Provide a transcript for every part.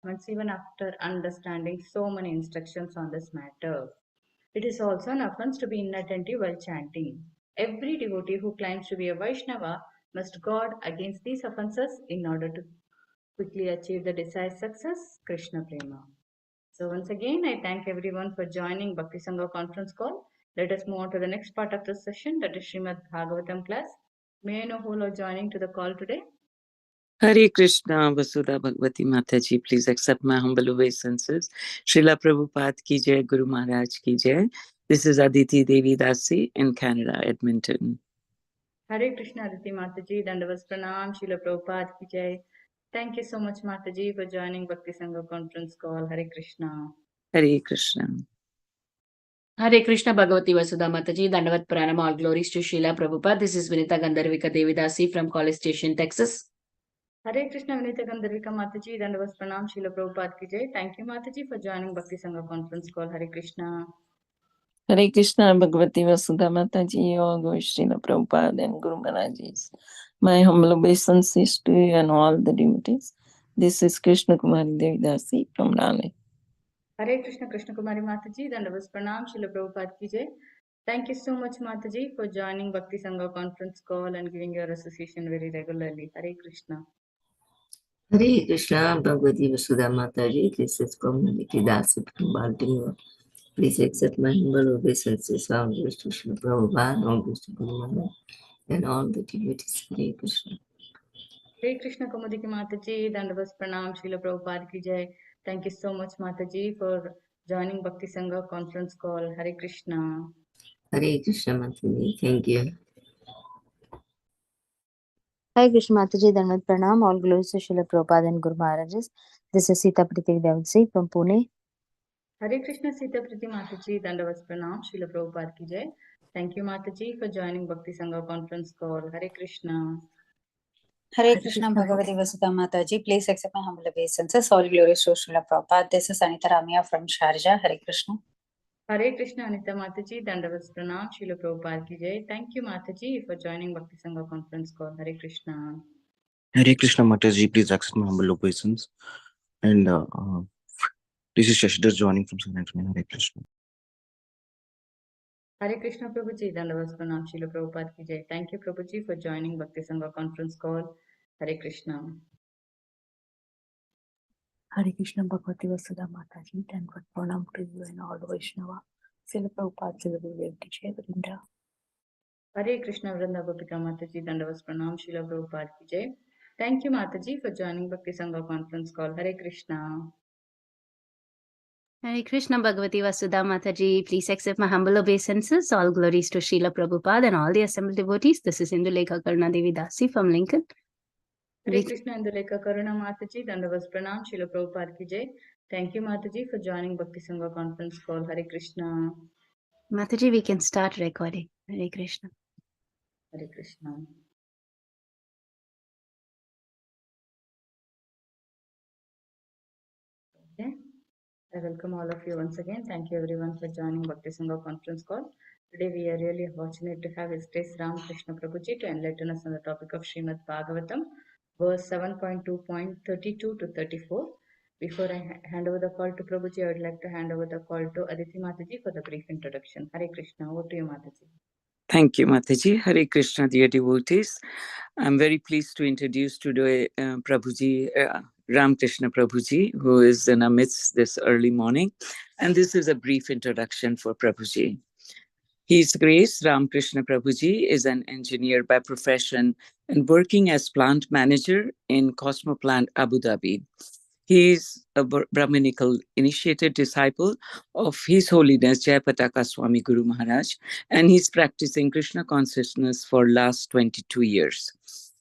once even after understanding so many instructions on this matter. It is also an offense to be inattentive while chanting. Every devotee who claims to be a Vaishnava must guard against these offenses in order to quickly achieve the desired success, Krishna Prema. So once again, I thank everyone for joining Bhakti Sangha conference call. Let us move on to the next part of the session, that is Srimad Bhagavatam class. May I know who are joining to the call today? Hare Krishna, Vasudha Bhagavati Mataji, please accept my humble obeisances. Srila Prabhupada ki jai, Guru Maharaj ki jai. This is Aditi Devi Dasi in Canada, Edmonton. Hare Krishna Aditi Mataji, Dandavas Pranam, Srila Prabhupada ki jai. Thank you so much Mataji for joining Bhakti Sangha conference call. Hare Krishna. Hare Krishna. Hare Krishna Bhagavati Vasudha Mataji, Dandavat Pranam, all glories to Srila Prabhupada. This is Vinita Gandharvika Devidasi from College Station, Texas. Hare Krishna Vinita Gandharvika Mataji, Dandavas Pranam, Srila Prabhupada ki jai. Thank you Mataji for joining Bhakti Sangha conference call. Hare Krishna. Hare Krishna Bhagavati Vasudha Mataji, all glories to Srila Prabhupada and Guru Maharajis. My humble obeisances to you and all the devotees. This is Krishna Kumari Devidasi from Raleigh. Hare Krishna Krishna Kumari Mataji, Dandavas Pranam, Srila Prabhupada ki jai. Thank you so much Mataji for joining Bhakti Sangha conference call and giving your association very regularly. Hare Krishna. Hare Krishna Bhagavati Vasudha Mataji, this is Community Dasi from Baltimore. Please accept my humble obeisances. All glories to Srila Prabhupada, all glories to Guru Maharaj, and all the devotees. Hare Krishna. Hare Krishna Kumudiki Mataji, Dandavas Pranam, Srila Prabhupada ki jai. Thank you so much Mataji for joining Bhakti Sangha conference call. Hare Krishna. Hare Krishna Mataji, thank you. Hare Krishna Mataji, Dhanvat Pranam, all glories to Srila Prabhupada and Guru Maharajis. This is Sita Priti Devsi from Pune. Hare Krishna Sita Priti Mataji, Dandavas Pranam, Srila Prabhupada ki jai. Thank you Mataji for joining Bhakti Sangha conference call. Hare Krishna. Hare Krishna Bhagavati Vasudha Mataji, please accept my humble obeisances. All glories to Srila Prabhupada. This is Anita Ramya from Sharjah. Hare Krishna. Hare Krishna Anita Mataji, Dandavas Pranam, Srila Prabhupada ki jai. Thank you Mataji for joining Bhakti Sangha conference call. Hare Krishna. Hare Krishna Mataji, please accept my humble obeisance. And this is Shashidhar joining from San Antonio. Hare Krishna. Hare Krishna Prabhuji, Dandavas Pranam, Srila Prabhupada ki jai. Thank you Prabhuji for joining Bhakti Sangha conference call. Hare Krishna. Hare Krishna Bhagavati Vasudha Mataji, Dhanvat Pranam to you and all Vaishnava. Srila Prabhupada, Srila Gurudev ki jai, Vrinda. Hare Krishna Vrinda Gopika Mataji, Dandavas Pranam, Srila Prabhupada ki jai. Thank you Mataji for joining Bhakti Sangha conference call. Hare Krishna. Hare Krishna Bhagavati Vasudha Mataji, please accept my humble obeisances. All glories to Srila Prabhupada and all the assembled devotees. This is Indulekha Karna Devi Dasi from Lincoln. Hare Krishna Indulekha Karuna Mataji, Dandavas Pranam, Srila Prabhupada ki jai. Thank you Mataji for joining Bhakti Sangha conference call. Hare Krishna. Mataji, we can start recording. Hare Krishna. Hare Krishna. Okay. I welcome all of you once again. Thank you everyone for joining Bhakti Sangha conference call. Today we are really fortunate to have His Grace Ramakrishna Prabhuji to enlighten us on the topic of Srimad Bhagavatam, verse 7.2.32 to 34. Before I hand over the call to Prabhuji, I would like to hand over the call to Aditi Mataji for the brief introduction. Hare Krishna. Over to you, Mataji. Thank you, Mataji. Hare Krishna, dear devotees. I'm very pleased to introduce today Prabhuji, Ramakrishna Prabhuji, who is in our midst this early morning. And this is a brief introduction for Prabhuji. His Grace Ramakrishna Prabhuji is an engineer by profession and working as plant manager in Cosmoplant Abu Dhabi. He is a Brahminical initiated disciple of His Holiness Jayapataka Swami Guru Maharaj, and he's practicing Krishna consciousness for last 22 years.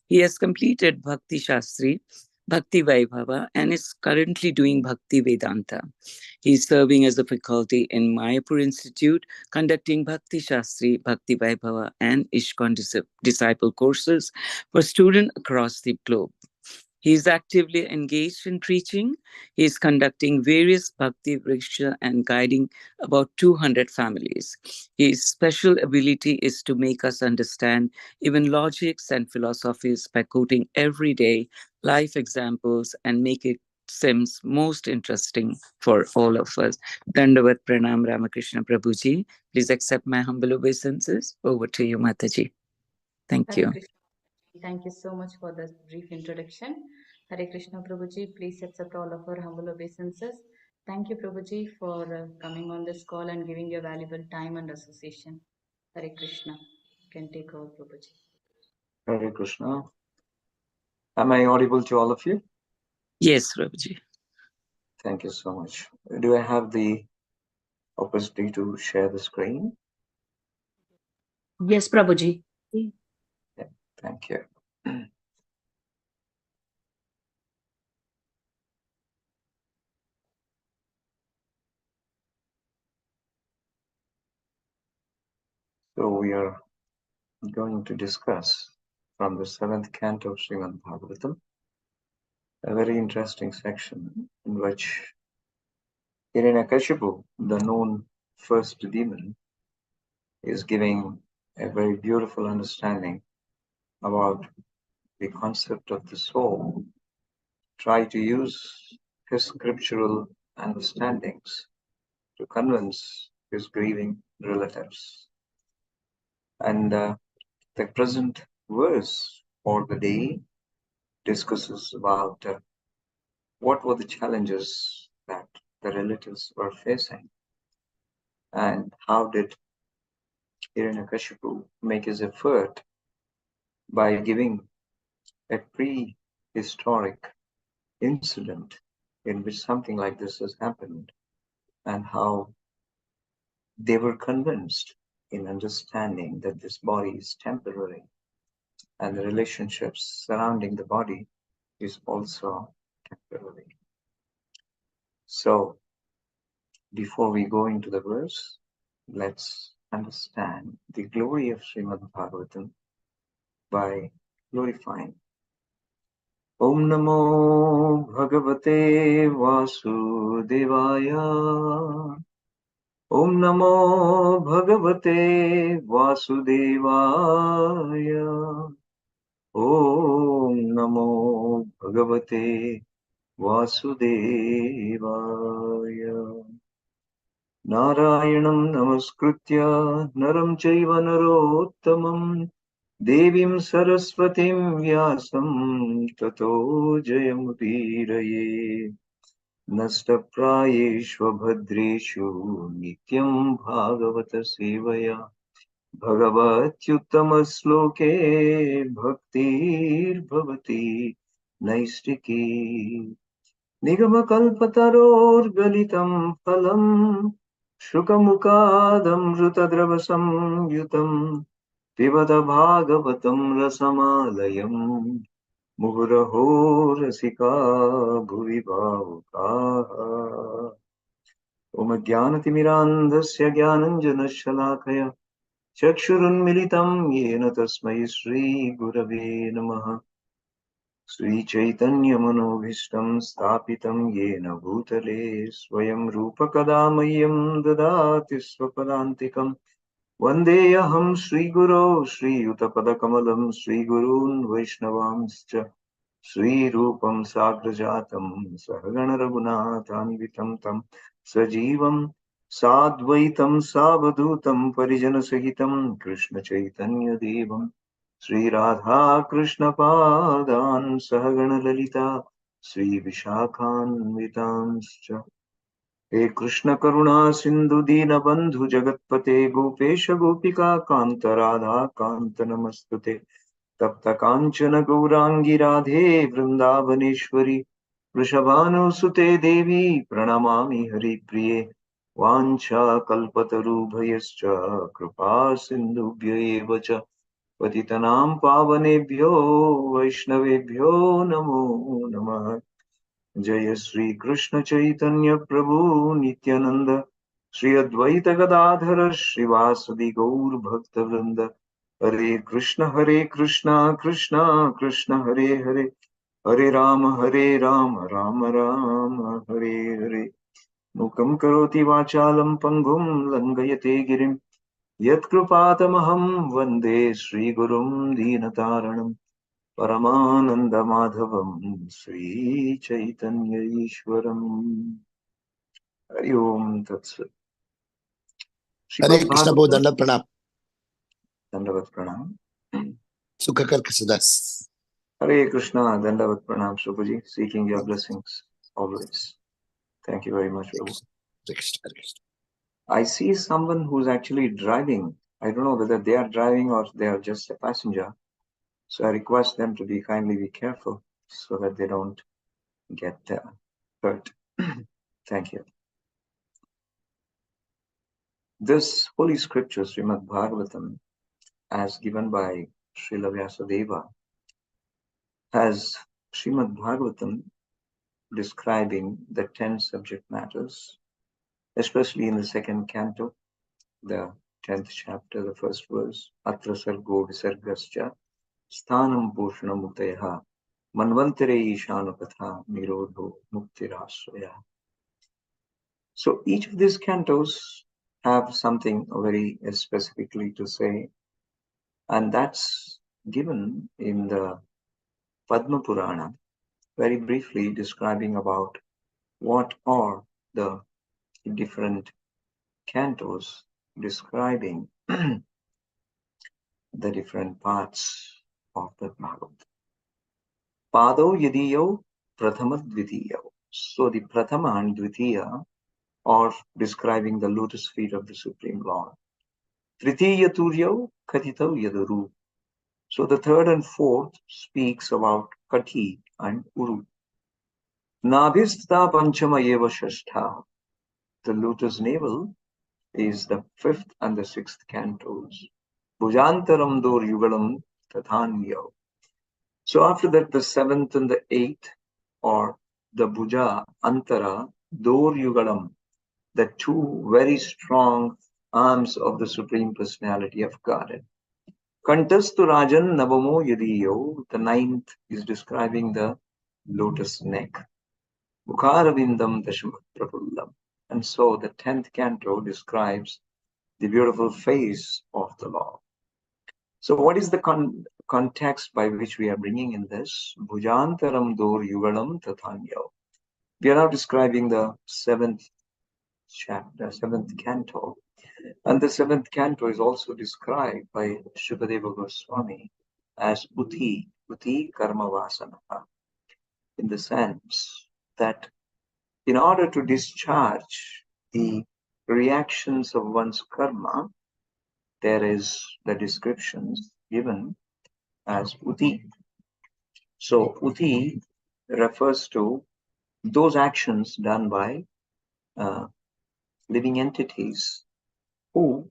He has completed Bhakti Shastri, Bhakti Vaibhava, and is currently doing Bhakti Vedanta. He is serving as a faculty in Mayapur Institute, conducting Bhakti Shastri, Bhakti Vaibhava, and ISKCON disciple courses for students across the globe. He is actively engaged in preaching. He is conducting various Bhakti Vriksha and guiding about 200 families. His special ability is to make us understand even logics and philosophies by quoting everyday life examples and make it seems most interesting for all of us. Dandavat Pranam Ramakrishna Prabhuji. Please accept my humble obeisances. Over to you, Mataji. Thank Hare you. Krishna. Thank you so much for this brief introduction. Hare Krishna Prabhuji, please accept all of our humble obeisances. Thank you, Prabhuji, for coming on this call and giving your valuable time and association. Hare Krishna. You can take over, Prabhuji. Hare Krishna. Am I audible to all of you? Yes, Prabhuji. Thank you so much. Do I have the opportunity to share the screen? Yes, Prabhuji. Yeah, thank you. So we are going to discuss from the 7th canto of Srimad Bhagavatam, a very interesting section in which Hiranyakashipu, the known first demon, is giving a very beautiful understanding about the concept of the soul. Try to use his scriptural understandings to convince his grieving relatives. And the present verse for the day discusses about what were the challenges that the relatives were facing and how did Hiranyakashipu make his effort by giving a prehistoric incident in which something like this has happened, and how they were convinced in understanding that this body is temporary and the relationships surrounding the body is also temporary. So before we go into the verse, let's understand the glory of Srimad Bhagavatam by glorifying Om Namo Bhagavate Vasudevaya. Om Namo Bhagavate Vasudevaya. Om Namo Bhagavate Vasudevaya. Narayanam Namaskritya Naram Chaiva Narottamam Devim Saraswatim Vyasam Tato Jayamudiraye. Nastapradeshu bhadreshu nityam bhagavata sevaya bhagavatyuttama sloke bhaktir bhavati naistiki nigamakalpataror galitam phalam shukamukadamrutadravasam yutam pivada bhagavatam rasamalayam मुहुरहो रसिका भुवि भावुकाः ॐ ज्ञानतिमिरान्धस्य ज्ञानञ्जनशलाकया चक्षुरुन्मिलितं येन तस्मै श्रीगुरवे नमः श्रीचैतन्यमनोभीष्टं स्थापितं येन भूतले स्वयं रूपकदा मह्यं ददाति स्वपदान्तिकम् वन्देऽहं श्रीगुरो श्रीयुतपदकमलं श्रीगुरून् वैष्णवांश्च श्रीरूपं साग्रजातं सहगणरघुनाथान्वितं तं सजीवं साद्वैतं सावधूतं परिजनसहितं कृष्णचैतन्यदेवं श्रीराधाकृष्णपादान् सहगणललिता श्रीविशाखान्वितांश्च हे कृष्ण करुणा सिंधु दीनबंधु जगत्पते गोपेश गोपिका कांत राधा कांत नमस्तुते तप्त कांचन गौरांगी राधे वृंदावनेश्वरी वृषभानुसुते देवी प्रणमामि हरिप्रिये वाञ्छा कल्पतरुभयश्च कृपा सिन्धुभ्य एव च पतितनां पावनेभ्यो वैष्णवेभ्यो नमो नमः। जय श्री कृष्ण चैतन्य प्रभु नित्यानंद श्री अद्वैत गदाधर श्रीवासदि गौर भक्त वृंद हरे कृष्ण कृष्ण कृष्ण हरे हरे हरे राम राम राम हरे हरे मूकं करोति वाचालं पंगुं लंघयते गिरिं यत्कृपातमहं वन्दे श्रीगुरुं दीनतारणम् Paramananda Madhavam Sri Chaitanya Ishwaram. Hari Om Tat Sat. Hare Krishna Prabhu, Dandavat Pranam. Dandavat Pranam. Sukhakar Krishnadas. Hare Krishna, Dandavat Pranam, Prabhuji, seeking your blessings always. Thank you very much, Prabhu. I see someone who's actually driving. I don't know whether they are driving or they are just a passenger. So I request them to kindly be careful so that they don't get hurt. Thank you. This holy scripture, Srimad Bhagavatam, as given by Srila Vyasadeva, has Srimad Bhagavatam describing the 10 subject matters, especially in the second canto, the 10th chapter, the first verse, Atra Sargo Visargascha, Sthanam Bhushanam Muktayaha, Manvantare Ishanukatha, Nirodho Muktirasraya. So each of these cantos have something very specifically to say, and that's given in the Padma Purana, very briefly describing about what are the different cantos describing the different parts of the Bhagavad. Pado Yadiyo Prathama Dvitiyo. So the Prathama and Dvitiya are describing the lotus feet of the Supreme Lord. Tritiya Turyo Katito Yaduru. So the third and fourth speaks about Kati and Uru. Nabhistha Panchama Eva Shashtha. The lotus navel is the fifth and the sixth cantos. Bhujantaram Dor Yugalam Tathanyo. So after that, the seventh and the eighth are the Bhuja Antara Dor Yugalam, the two very strong arms of the Supreme Personality of Godhead. Kantastu Rajan Navamo Yadiyo, the ninth is describing the lotus neck. Mukharavindam Dashamaprapullam. And so the 10th canto describes the beautiful face of the Lord. So what is the context by which we are bringing in this? Bhujantaram Dor Yugalam Tathanyo. We are now describing the 7th chapter, 7th canto. And the 7th canto is also described by Shukadeva Goswami as Uti Karma Vasana, in the sense that in order to discharge the reactions of one's karma, there is the descriptions given as Uti. So Uti refers to those actions done by living entities who,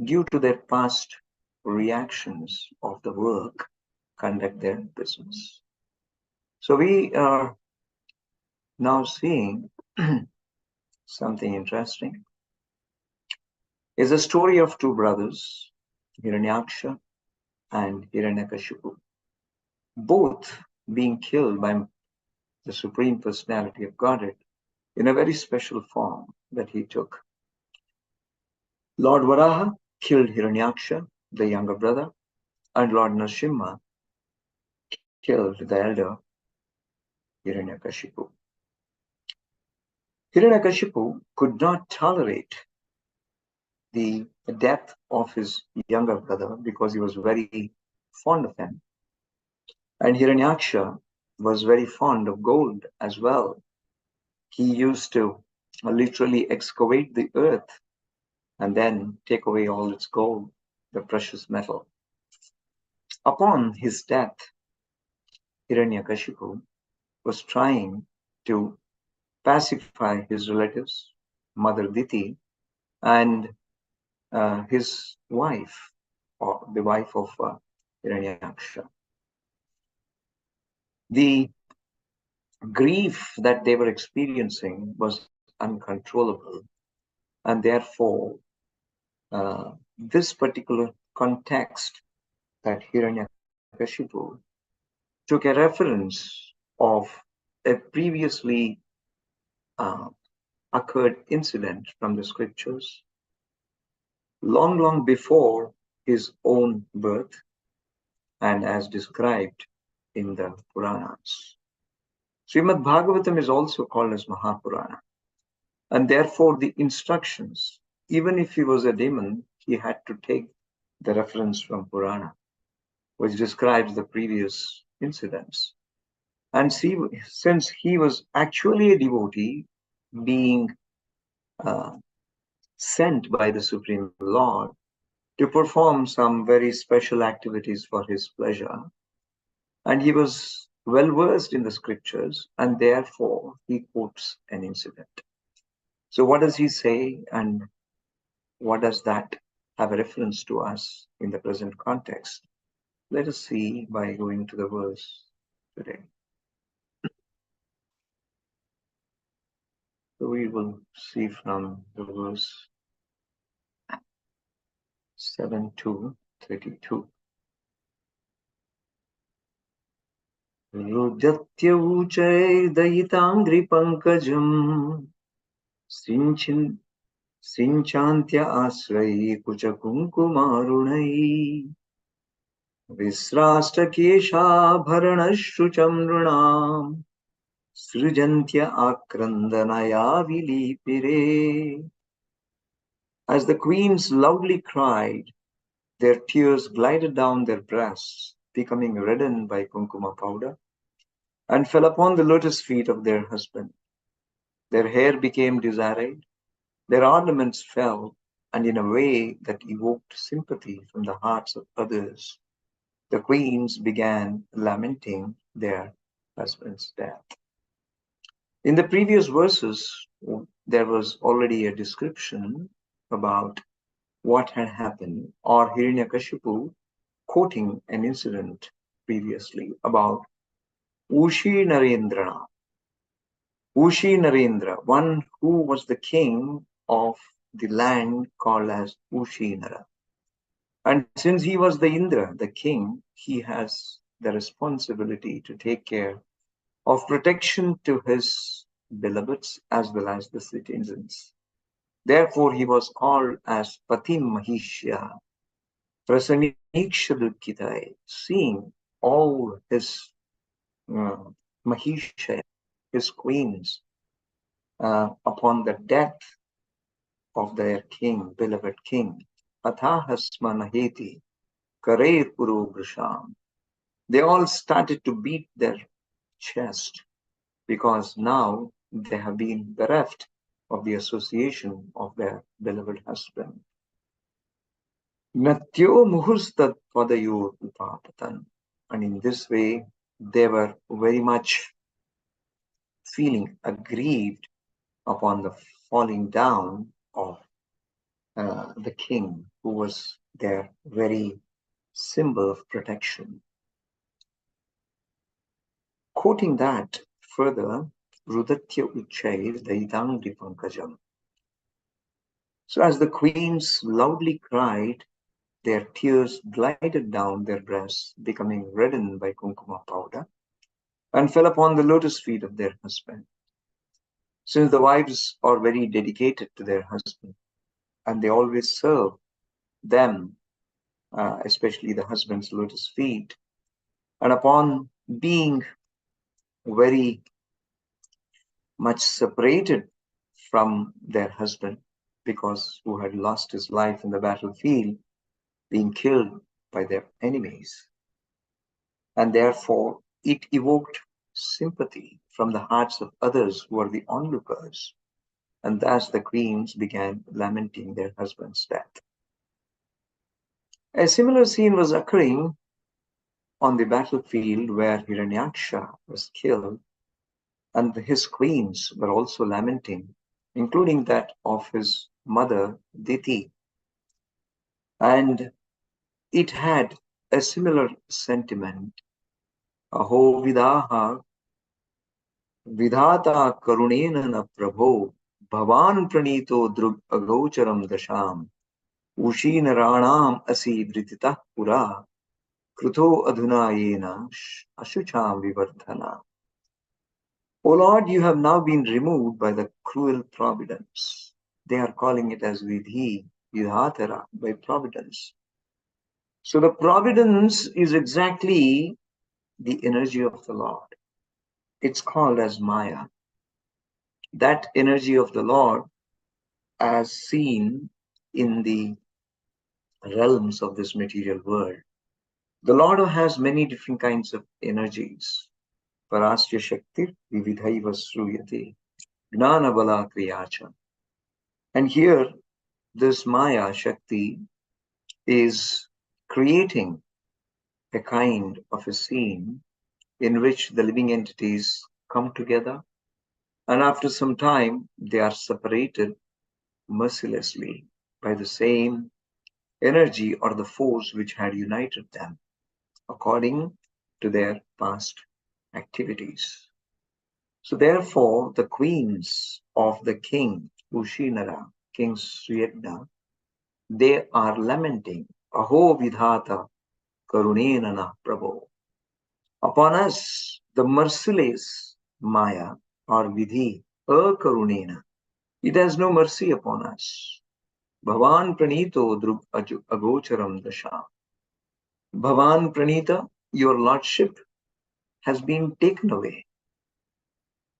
due to their past reactions of the work, conduct their business. So we are now seeing something interesting. Is a story of two brothers, Hiranyaksha and Hiranyakashipu, both being killed by the Supreme Personality of Godhead in a very special form that he took. Lord Varaha killed Hiranyaksha, the younger brother, and Lord Narasimha killed the elder Hiranyakashipu. Hiranyakashipu could not tolerate the death of his younger brother because he was very fond of him. And Hiranyaksha was very fond of gold as well. He used to literally excavate the earth and then take away all its gold, the precious metal. Upon his death, Hiranyakashipu was trying to pacify his relatives, Mother Diti, and his wife, or the wife of Hiranyaksha. The grief that they were experiencing was uncontrollable, and therefore this particular context that Hiranyakashipu took a reference of a previously occurred incident from the scriptures long before his own birth, and as described in the Puranas. Srimad Bhagavatam is also called as Mahapurana. And therefore the instructions, even if he was a demon, he had to take the reference from Purana, which describes the previous incidents. And see, since he was actually a devotee being sent by the Supreme Lord to perform some very special activities for his pleasure, and he was well versed in the scriptures, and therefore he quotes an incident. So what does he say, and what does that have a reference to us in the present context? Let us see by going to the verse today. So we will see from the verse 7 to 32. Rudatyauchaidayitangripangkajam Sinchantya asrai kuchakunkumarunai Visrastakeshabharanashucham nrunam Srijantya akrandanaya vilipire. As the queens loudly cried, their tears glided down their breasts, becoming reddened by kunkuma powder, and fell upon the lotus feet of their husband. Their hair became disarrayed, their ornaments fell, and in a way that evoked sympathy from the hearts of others, the queens began lamenting their husband's death. In the previous verses, there was already a description about what had happened, or Hiranyakashipu quoting an incident previously about Ushi Narendra. Ushi Narendra, one who was the king of the land called as Ushinara. And since he was the Indra, the king, he has the responsibility to take care of protection to his beloveds as well as the citizens. Therefore, he was called as Patim Mahishya, Prasanikshadukitai, seeing all his Mahisha, his queens, upon the death of their king, beloved king. Athahasmanaheti, Kareir Puru Brisham. They all started to beat their chest because now they have been bereft of the association of their beloved husband. Natyo muhustat padayo upapatan. And in this way, they were very much feeling aggrieved upon the falling down of the king, who was their very symbol of protection. Quoting that further, Rudatya Uchai Daidang Dipankajam. So as the queens loudly cried, their tears glided down their breasts, becoming reddened by kunkuma powder, and fell upon the lotus feet of their husband. Since the wives are very dedicated to their husband, and they always serve them, especially the husband's lotus feet, and upon being very much separated from their husband, because who had lost his life in the battlefield, being killed by their enemies. And therefore, it evoked sympathy from the hearts of others who were the onlookers. And thus the queens began lamenting their husband's death. A similar scene was occurring on the battlefield where Hiranyaksha was killed, and his queens were also lamenting, including that of his mother, Diti. And it had a similar sentiment. Aho vidaha vidhata karunena na prabho bhavan pranito drug agocharam dasham ushi naranam asi vritita pura kruto adhunayena ashucham vivardhana. O Lord, you have now been removed by the cruel providence. They are calling it as vidhi, vidhatara, by providence. So the providence is exactly the energy of the Lord. It's called as Maya. That energy of the Lord, as seen in the realms of this material world, the Lord has many different kinds of energies. Parasya Shakti Vividhaiva Sruyate Gnana Bala Kriyacha. And here, this Maya Shakti is creating a kind of a scene in which the living entities come together, and after some time they are separated mercilessly by the same energy or the force which had united them according to their past activities. So therefore the queens of the king Ushinara, King Suyagna, they are lamenting, Aho Vidhata Karunenana Prabhu. Upon us, the merciless Maya or Vidhi, Akarunena, it has no mercy upon us. Bhavan Pranito Drug Agocharam Dasha. Bhavan Pranita, your lordship has been taken away.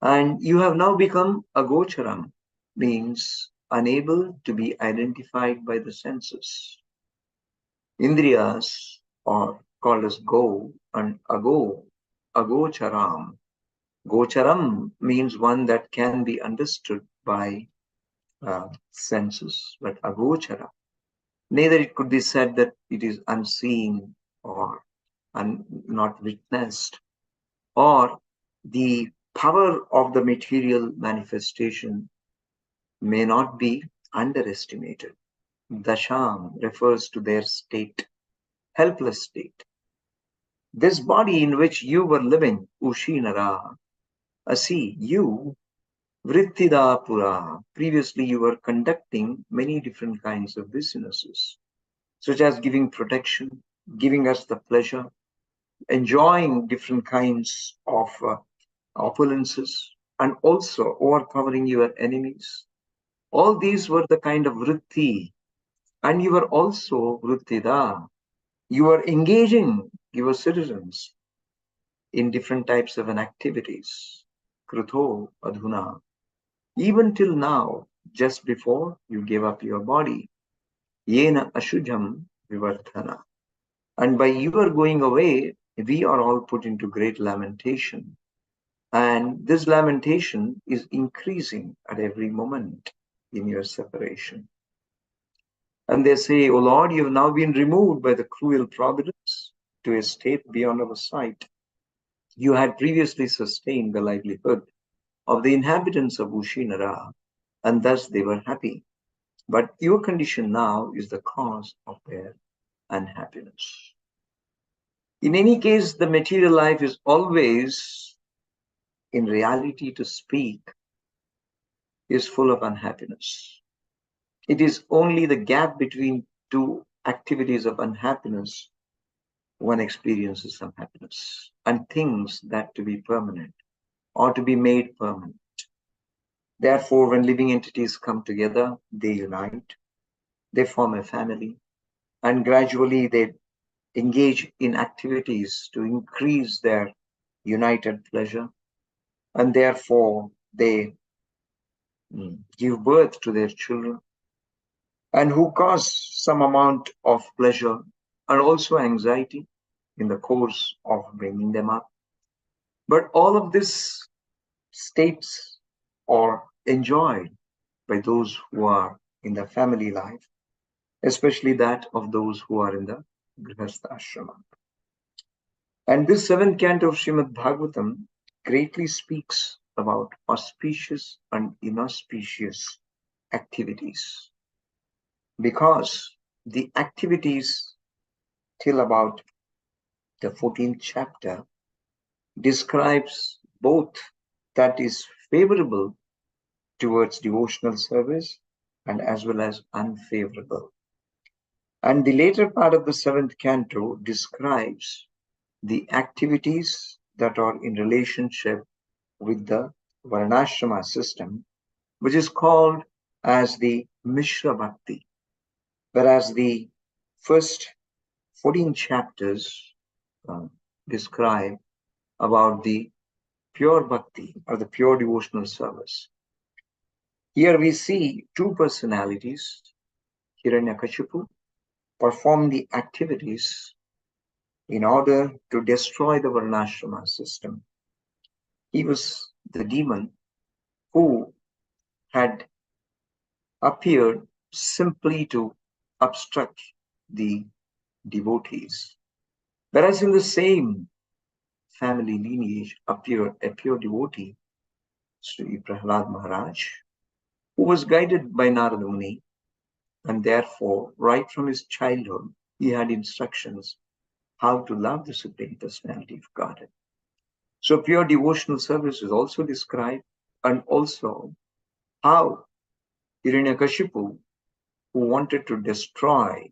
And you have now become Agocharam, means unable to be identified by the senses. Indriyas are called as Go and Agocharam. Gocharam means one that can be understood by senses, but Agochara. Neither it could be said that it is unseen or not witnessed, or the power of the material manifestation may not be underestimated. Dasham refers to their state, helpless state. This body in which you were living, Ushinara, see, you, Vrittida Pura, previously you were conducting many different kinds of businesses, such as giving protection, giving us the pleasure, enjoying different kinds of opulences, and also overpowering your enemies. All these were the kind of vritti, and you were also vrittida. You were engaging your citizens in different types of activities. Krutho adhuna. Even till now, just before you gave up your body, yena ashujam vivarthana. And by your going away, we are all put into great lamentation. And this lamentation is increasing at every moment in your separation. And they say, O Lord, you have now been removed by the cruel providence to a state beyond our sight. You had previously sustained the livelihood of the inhabitants of Ushinara, and thus they were happy. But your condition now is the cause of their unhappiness. In any case, the material life is always, in reality to speak, is full of unhappiness. It is only the gap between two activities of unhappiness one experiences some happiness, and thinks that to be permanent or to be made permanent. Therefore, when living entities come together, they unite, they form a family, and gradually they engage in activities to increase their united pleasure, and therefore they give birth to their children, and who cause some amount of pleasure and also anxiety in the course of bringing them up. But all of this states are enjoyed by those who are in the family life, especially that of those who are in the Grihastha Ashrama. And this 7th canto of Srimad Bhagavatam greatly speaks about auspicious and inauspicious activities, because the activities till about the 14th chapter describes both that is favorable towards devotional service and as well as unfavorable. And the later part of the 7th canto describes the activities that are in relationship with the Varnashrama system, which is called as the Mishra Bhakti, whereas the first 14 chapters describe about the pure bhakti or the pure devotional service. Here we see two personalities, Hiranyakashipu, perform the activities in order to destroy the Varnashrama system. He was the demon who had appeared simply to obstruct the devotees. Whereas in the same family lineage appeared a pure devotee, Sri Prahlad Maharaj, who was guided by Narada Muni, and therefore, right from his childhood, he had instructions how to love the Supreme Personality of Godhead. So pure devotional service is also described, and also how Hiranyakashipu, who wanted to destroy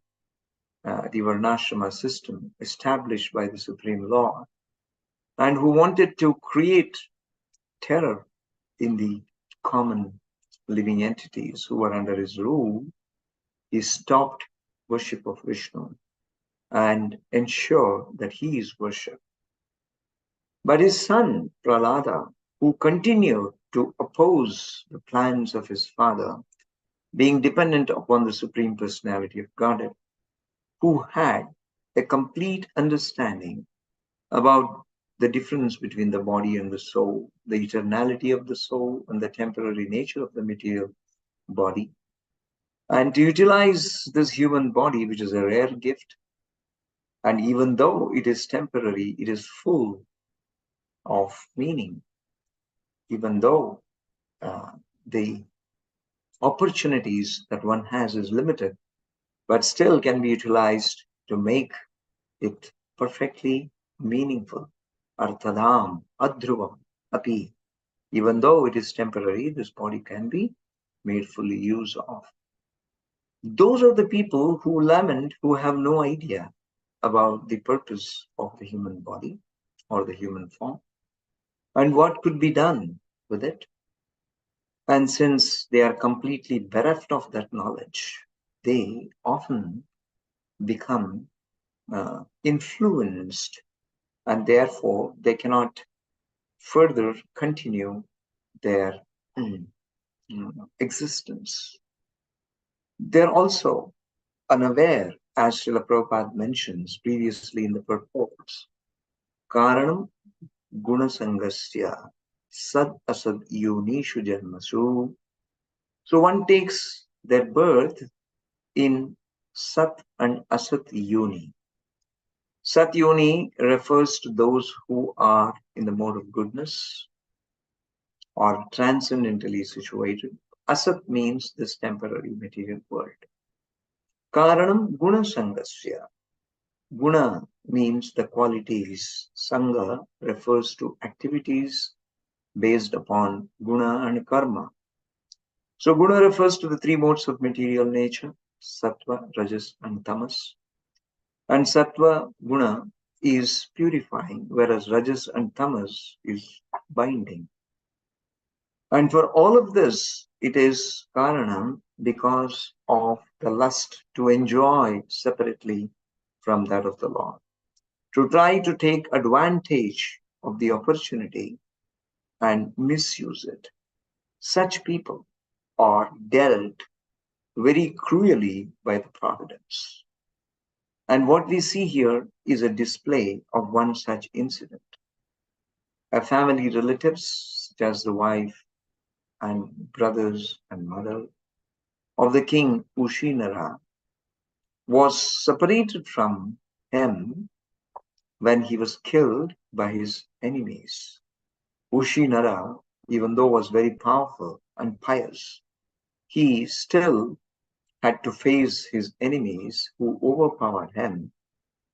the Varnashrama system established by the Supreme Lord, and who wanted to create terror in the common living entities who were under his rule, he stopped worship of Vishnu and ensured that he is worshipped. But his son, Prahlada, who continued to oppose the plans of his father, being dependent upon the Supreme Personality of Godhead, who had a complete understanding about the difference between the body and the soul, the eternality of the soul and the temporary nature of the material body, and to utilize this human body, which is a rare gift, and even though it is temporary, it is full of meaning, even though the opportunities that one has is limited, but still can be utilized to make it perfectly meaningful. Arthadam, adhruvam, api. Even though it is temporary, this body can be made fully use of. Those are the people who lament, who have no idea about the purpose of the human body or the human form and what could be done with it. And since they are completely bereft of that knowledge, they often become influenced, and therefore they cannot further continue their existence. They're also unaware, as Srila Prabhupada mentions previously in the purports, Karanam Gunasangasya Sad Asad Yonishu Janmasu. So one takes their birth in Sat and Asat Yoni. Sat Yoni refers to those who are in the mode of goodness or transcendentally situated. Asat means this temporary material world. Karanam Guna Sangasya. Guna means the qualities. Sangha refers to activities based upon guna and karma. So guna refers to the three modes of material nature, sattva, rajas, and tamas. And sattva guna is purifying, whereas rajas and tamas is binding. And for all of this, it is karanam because of the lust to enjoy separately from that of the Lord, to try to take advantage of the opportunity and misuse it. Such people are dealt very cruelly by the providence. And what we see here is a display of one such incident. A family relatives, such as the wife and brothers and mother of the king Ushinara, was separated from him when he was killed by his enemies. Ushinara, even though was very powerful and pious, he still had to face his enemies who overpowered him,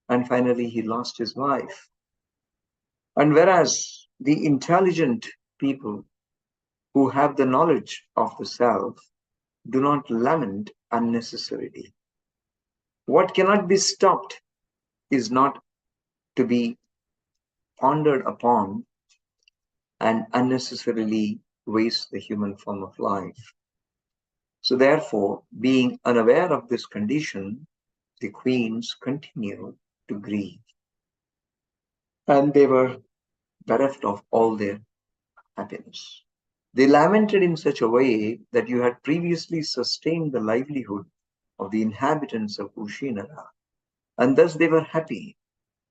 and finally he lost his wife. And whereas the intelligent people who have the knowledge of the self do not lament unnecessarily. What cannot be stopped is not to be pondered upon and unnecessarily waste the human form of life. So therefore, being unaware of this condition, the queens continued to grieve. And they were bereft of all their happiness. They lamented in such a way that you had previously sustained the livelihood of the inhabitants of Kushinara, and thus they were happy.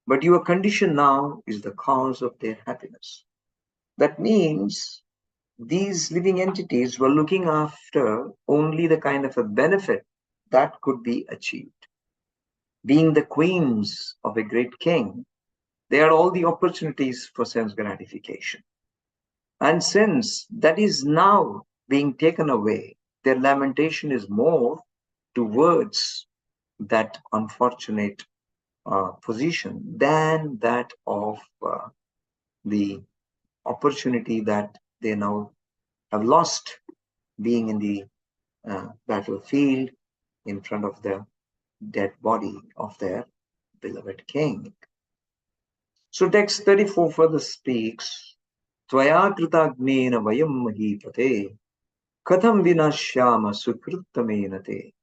But your condition now is the cause of their happiness. That means these living entities were looking after only the kind of a benefit that could be achieved. Being the queens of a great king, they had all the opportunities for sense gratification. And since that is now being taken away, their lamentation is more towards that unfortunate position than that of the opportunity that they now have lost, being in the battlefield in front of the dead body of their beloved king. So text 34 further speaks, Tvaya kritagnena vayam mahipate, katham vinashyama sukrittamena te,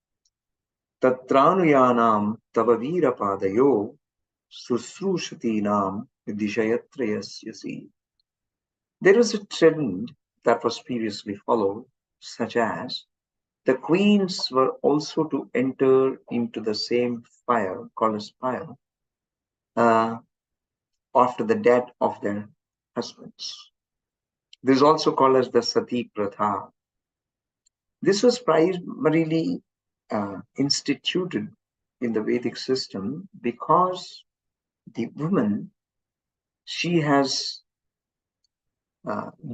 tatranuyanam tava vira padayo, susrushatinam dishayatrayasyasi. There was a trend that was previously followed, such as the queens were also to enter into the same fire, called as fire, after the death of their husbands. This is also called as the Sati Pratha. This was primarily instituted in the Vedic system because the woman, she has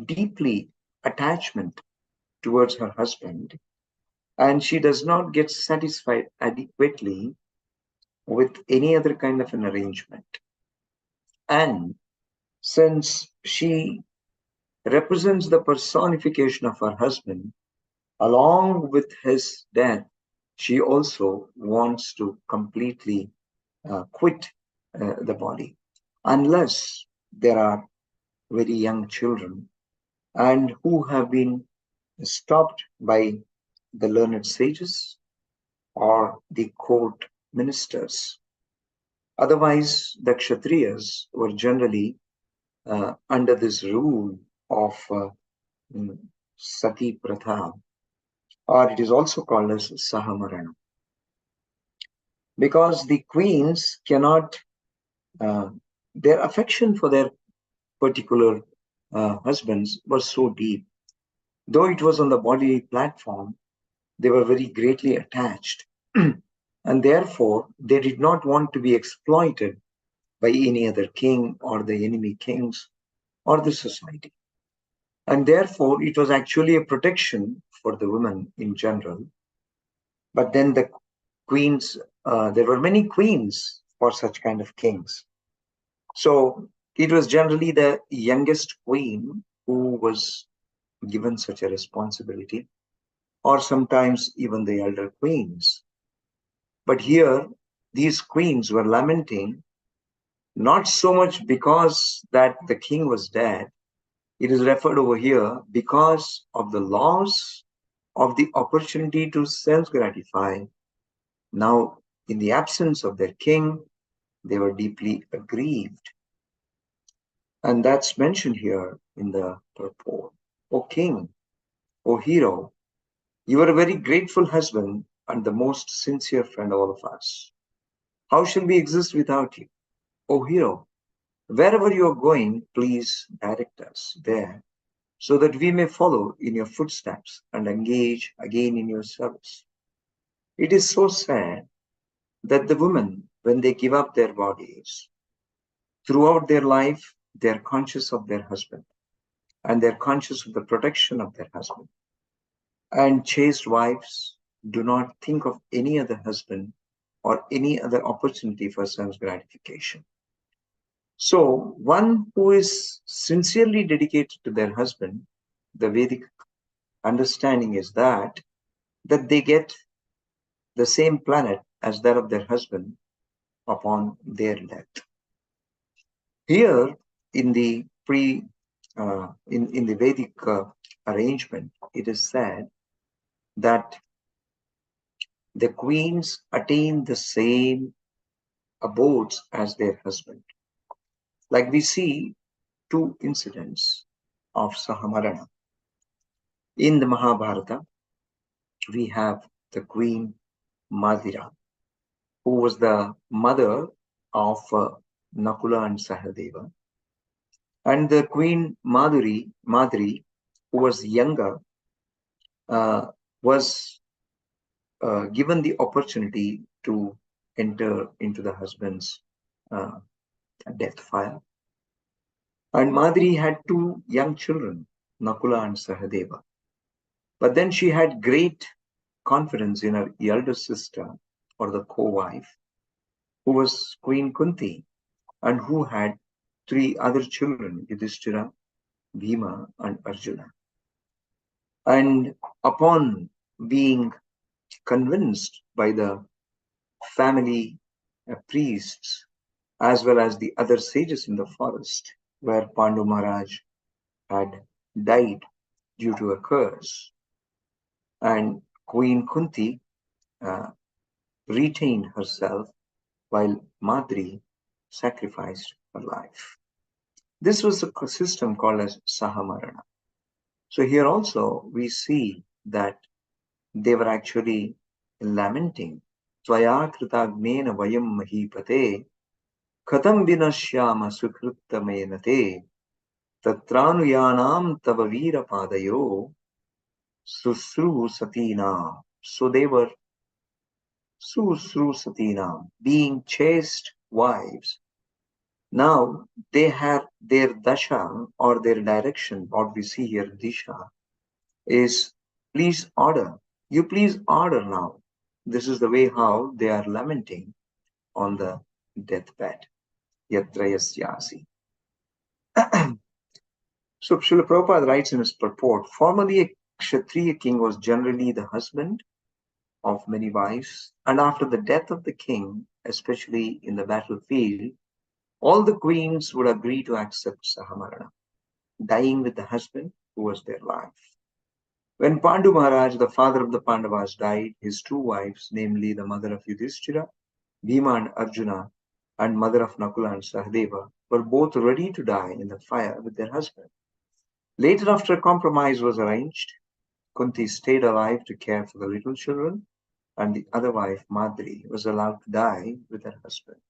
deeply attachment towards her husband, and she does not get satisfied adequately with any other kind of an arrangement. And since she represents the personification of her husband, along with his death, she also wants to completely quit the body, unless there are very young children and who have been stopped by the learned sages or the court ministers. Otherwise, the Kshatriyas were generally under this rule of Sati Pratha, or it is also called as Sahamarana. Because the queens cannot, their affection for their particular husbands was so deep. Though it was on the bodily platform, they were very greatly attached. And therefore, they did not want to be exploited by any other king or the enemy kings or the society. And therefore, it was actually a protection for the women in general. But then the queens, there were many queens for such kind of kings. So it was generally the youngest queen who was given such a responsibility, or sometimes even the elder queens. But here, these queens were lamenting, not so much because that the king was dead. It is referred over here because of the loss of the opportunity to self-gratify. Now, in the absence of their king, they were deeply aggrieved. And that's mentioned here in the purport. O king, O hero, you are a very grateful husband and the most sincere friend of all of us. How shall we exist without you? O hero, wherever you are going, please direct us there, so that we may follow in your footsteps and engage again in your service. It is so sad that the women, when they give up their bodies, throughout their life, they are conscious of their husband and they're conscious of the protection of their husband. And chaste wives do not think of any other husband or any other opportunity for sense gratification. So one who is sincerely dedicated to their husband, the Vedic understanding is that they get the same planet as that of their husband upon their death. Here in the in the Vedic arrangement, it is said that the queens attain the same abodes as their husband. Like we see two incidents of Sahamarana. In the Mahabharata, we have the Queen Madhira, who was the mother of Nakula and Sahadeva. And the Queen Madhuri, who was younger, was given the opportunity to enter into the husband's death fire. And Madhuri had two young children, Nakula and Sahadeva. But then she had great confidence in her elder sister, or the co-wife, who was Queen Kunti, and who had three other children, Yudhishthira, Bhima, and Arjuna. And upon being convinced by the family priests, as well as the other sages in the forest, where Pandu Maharaj had died due to a curse, and Queen Kunti retained herself while Madri sacrificed her life. This was a system called as Sahamarana. So here also we see that they were actually lamenting. Tvaya kritagnena vayam mahipate khatam vinashyama sukrittamenate tatranuyanam tava veera padayo susru satina. So they were susru satina, being chaste wives. Now they have their dasha, or their direction, what we see here, disha, is please order. You please order now. This is the way how they are lamenting on the deathbed. Yatrayasyasi. So Srila Prabhupada writes in his purport, formerly a Kshatriya king was generally the husband of many wives, and after the death of the king, especially in the battlefield, all the queens would agree to accept Sahamarana, dying with the husband who was their life. When Pandu Maharaj, the father of the Pandavas, died, his two wives, namely the mother of Yudhishthira, Bhima and Arjuna, and mother of Nakula and Sahadeva, were both ready to die in the fire with their husband. Later, after a compromise was arranged, Kunti stayed alive to care for the little children, and the other wife, Madri, was allowed to die with her husband.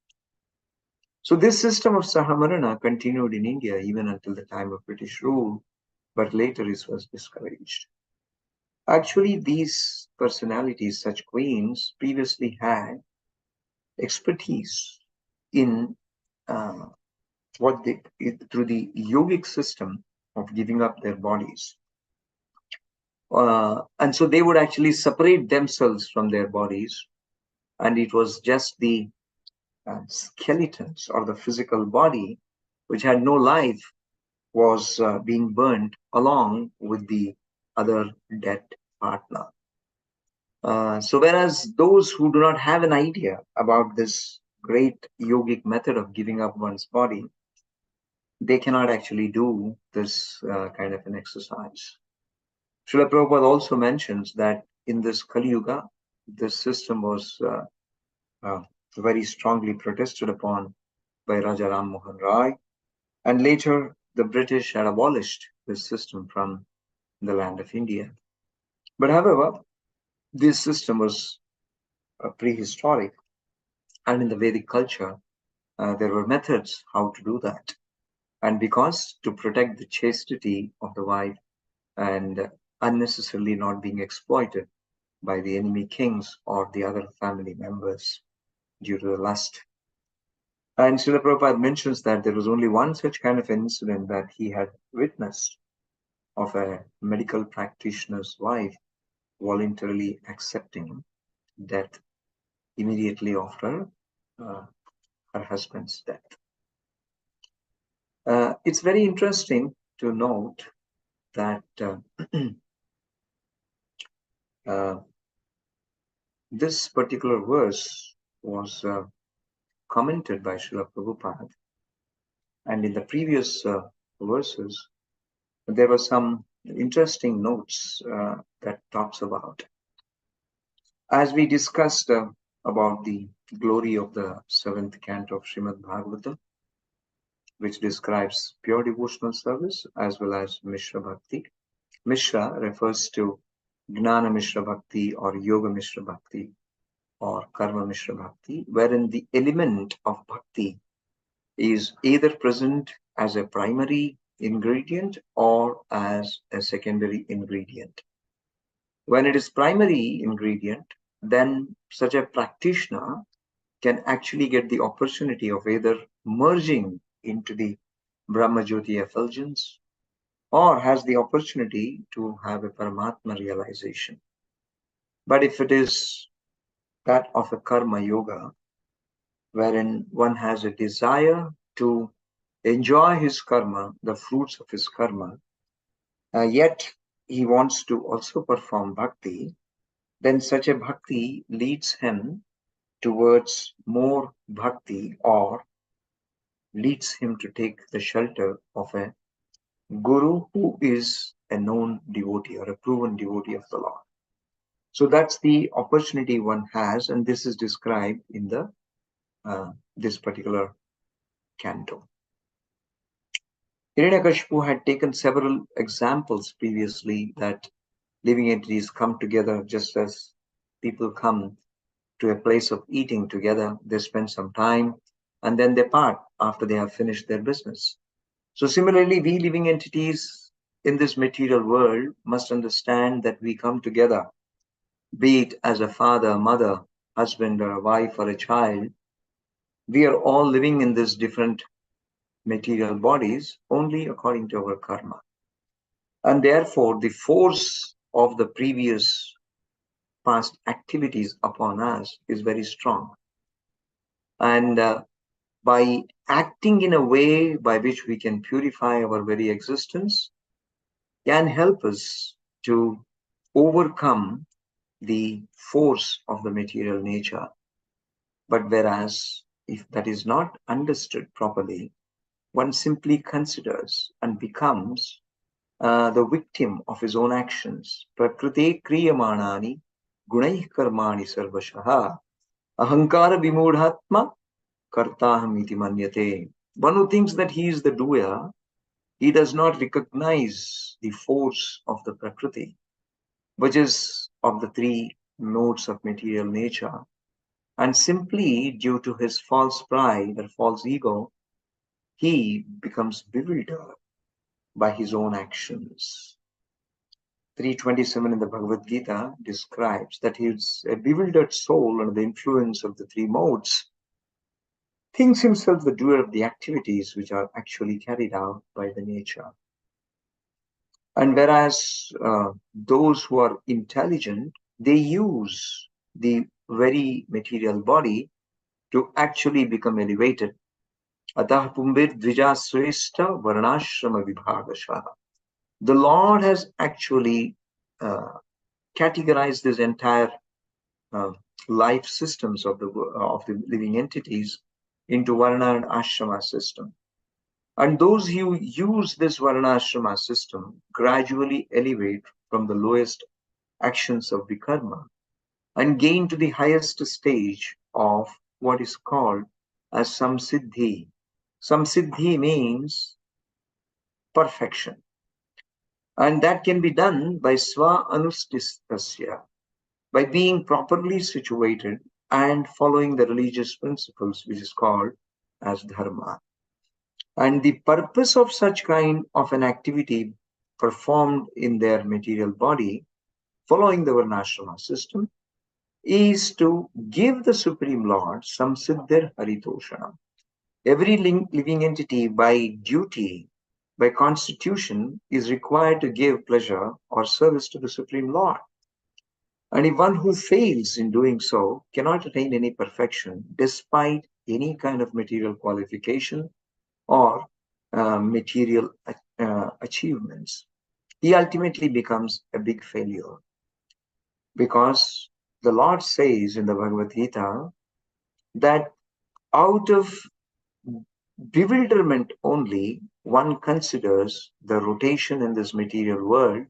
So this system of Sahamarana continued in India even until the time of British rule, but later it was discouraged. Actually, these personalities, such queens, previously had expertise in through the yogic system of giving up their bodies. And so they would actually separate themselves from their bodies, and it was just the skeletons or the physical body, which had no life, was being burnt along with the other dead partner. So whereas those who do not have an idea about this great yogic method of giving up one's body, they cannot actually do this kind of an exercise. Srila Prabhupada also mentions that in this Kali Yuga, this system was very strongly protested upon by Raja Ram Mohan Rai, and later the British had abolished this system from the land of India. But however, this system was prehistoric, and in the Vedic culture, there were methods how to do that. And because to protect the chastity of the wife and unnecessarily not being exploited by the enemy kings or the other family members due to the lust. And Srila Prabhupada mentions that there was only one such kind of incident that he had witnessed of a medical practitioner's wife voluntarily accepting death immediately after her husband's death. It's very interesting to note that this particular verse was commented by Srila Prabhupada, and in the previous verses there were some interesting notes that talks about. As we discussed about the glory of the 7th canto of Srimad Bhagavatam, which describes pure devotional service, as well as Mishra Bhakti. Mishra refers to Gnana Mishra Bhakti or Yoga Mishra Bhakti or Karma Mishra Bhakti, wherein the element of bhakti is either present as a primary ingredient or as a secondary ingredient. When it is primary ingredient, then such a practitioner can actually get the opportunity of either merging into the Brahma Jyoti effulgence or has the opportunity to have a Paramatma realization. But if it is that of a karma yoga, wherein one has a desire to enjoy his karma, the fruits of his karma, yet he wants to also perform bhakti, then such a bhakti leads him towards more bhakti or leads him to take the shelter of a guru who is a known devotee or a proven devotee of the Lord. So that's the opportunity one has, and this is described in the this particular canto. Hiranyakashipu had taken several examples previously that living entities come together just as people come to a place of eating together. They spend some time and then they part after they have finished their business. So similarly, we living entities in this material world must understand that we come together, be it as a father, mother, husband, or a wife, or a child. We are all living in these different material bodies only according to our karma. And therefore, the force of the previous past activities upon us is very strong. And by acting in a way by which we can purify our very existence, can help us to overcome the force of the material nature. But whereas if that is not understood properly, one simply considers and becomes the victim of his own actions. Prakriti kriyamanani gunaih karmani sarvashaha ahankara vimudhatma kartaham iti manyate. One who thinks that he is the doer, he does not recognize the force of the Prakriti, which is of the three modes of material nature. And simply due to his false pride or false ego, he becomes bewildered by his own actions. 327 in the Bhagavad Gita describes that he is a bewildered soul under the influence of the three modes, thinks himself the doer of the activities which are actually carried out by the nature. And whereas those who are intelligent, they use the very material body to actually become elevated. Atah pumbir dvija sreshta varnashrama vibhagashaha. The Lord has actually categorized this entire life systems of the living entities into Varna and Ashrama system. And those who use this Varnashrama system gradually elevate from the lowest actions of the karma and gain to the highest stage of what is called as samsiddhi. Samsiddhi means perfection. And that can be done by swa anustistasya, by being properly situated and following the religious principles, which is called as dharma. And the purpose of such kind of an activity performed in their material body, following the Varnashrama system, is to give the Supreme Lord some Siddhir Haritoshanam. Every living entity by duty, by constitution, is required to give pleasure or service to the Supreme Lord. And if one who fails in doing so cannot attain any perfection despite any kind of material qualification or material achievements, he ultimately becomes a big failure. Because the Lord says in the Bhagavad Gita that out of bewilderment only, one considers the rotation in this material world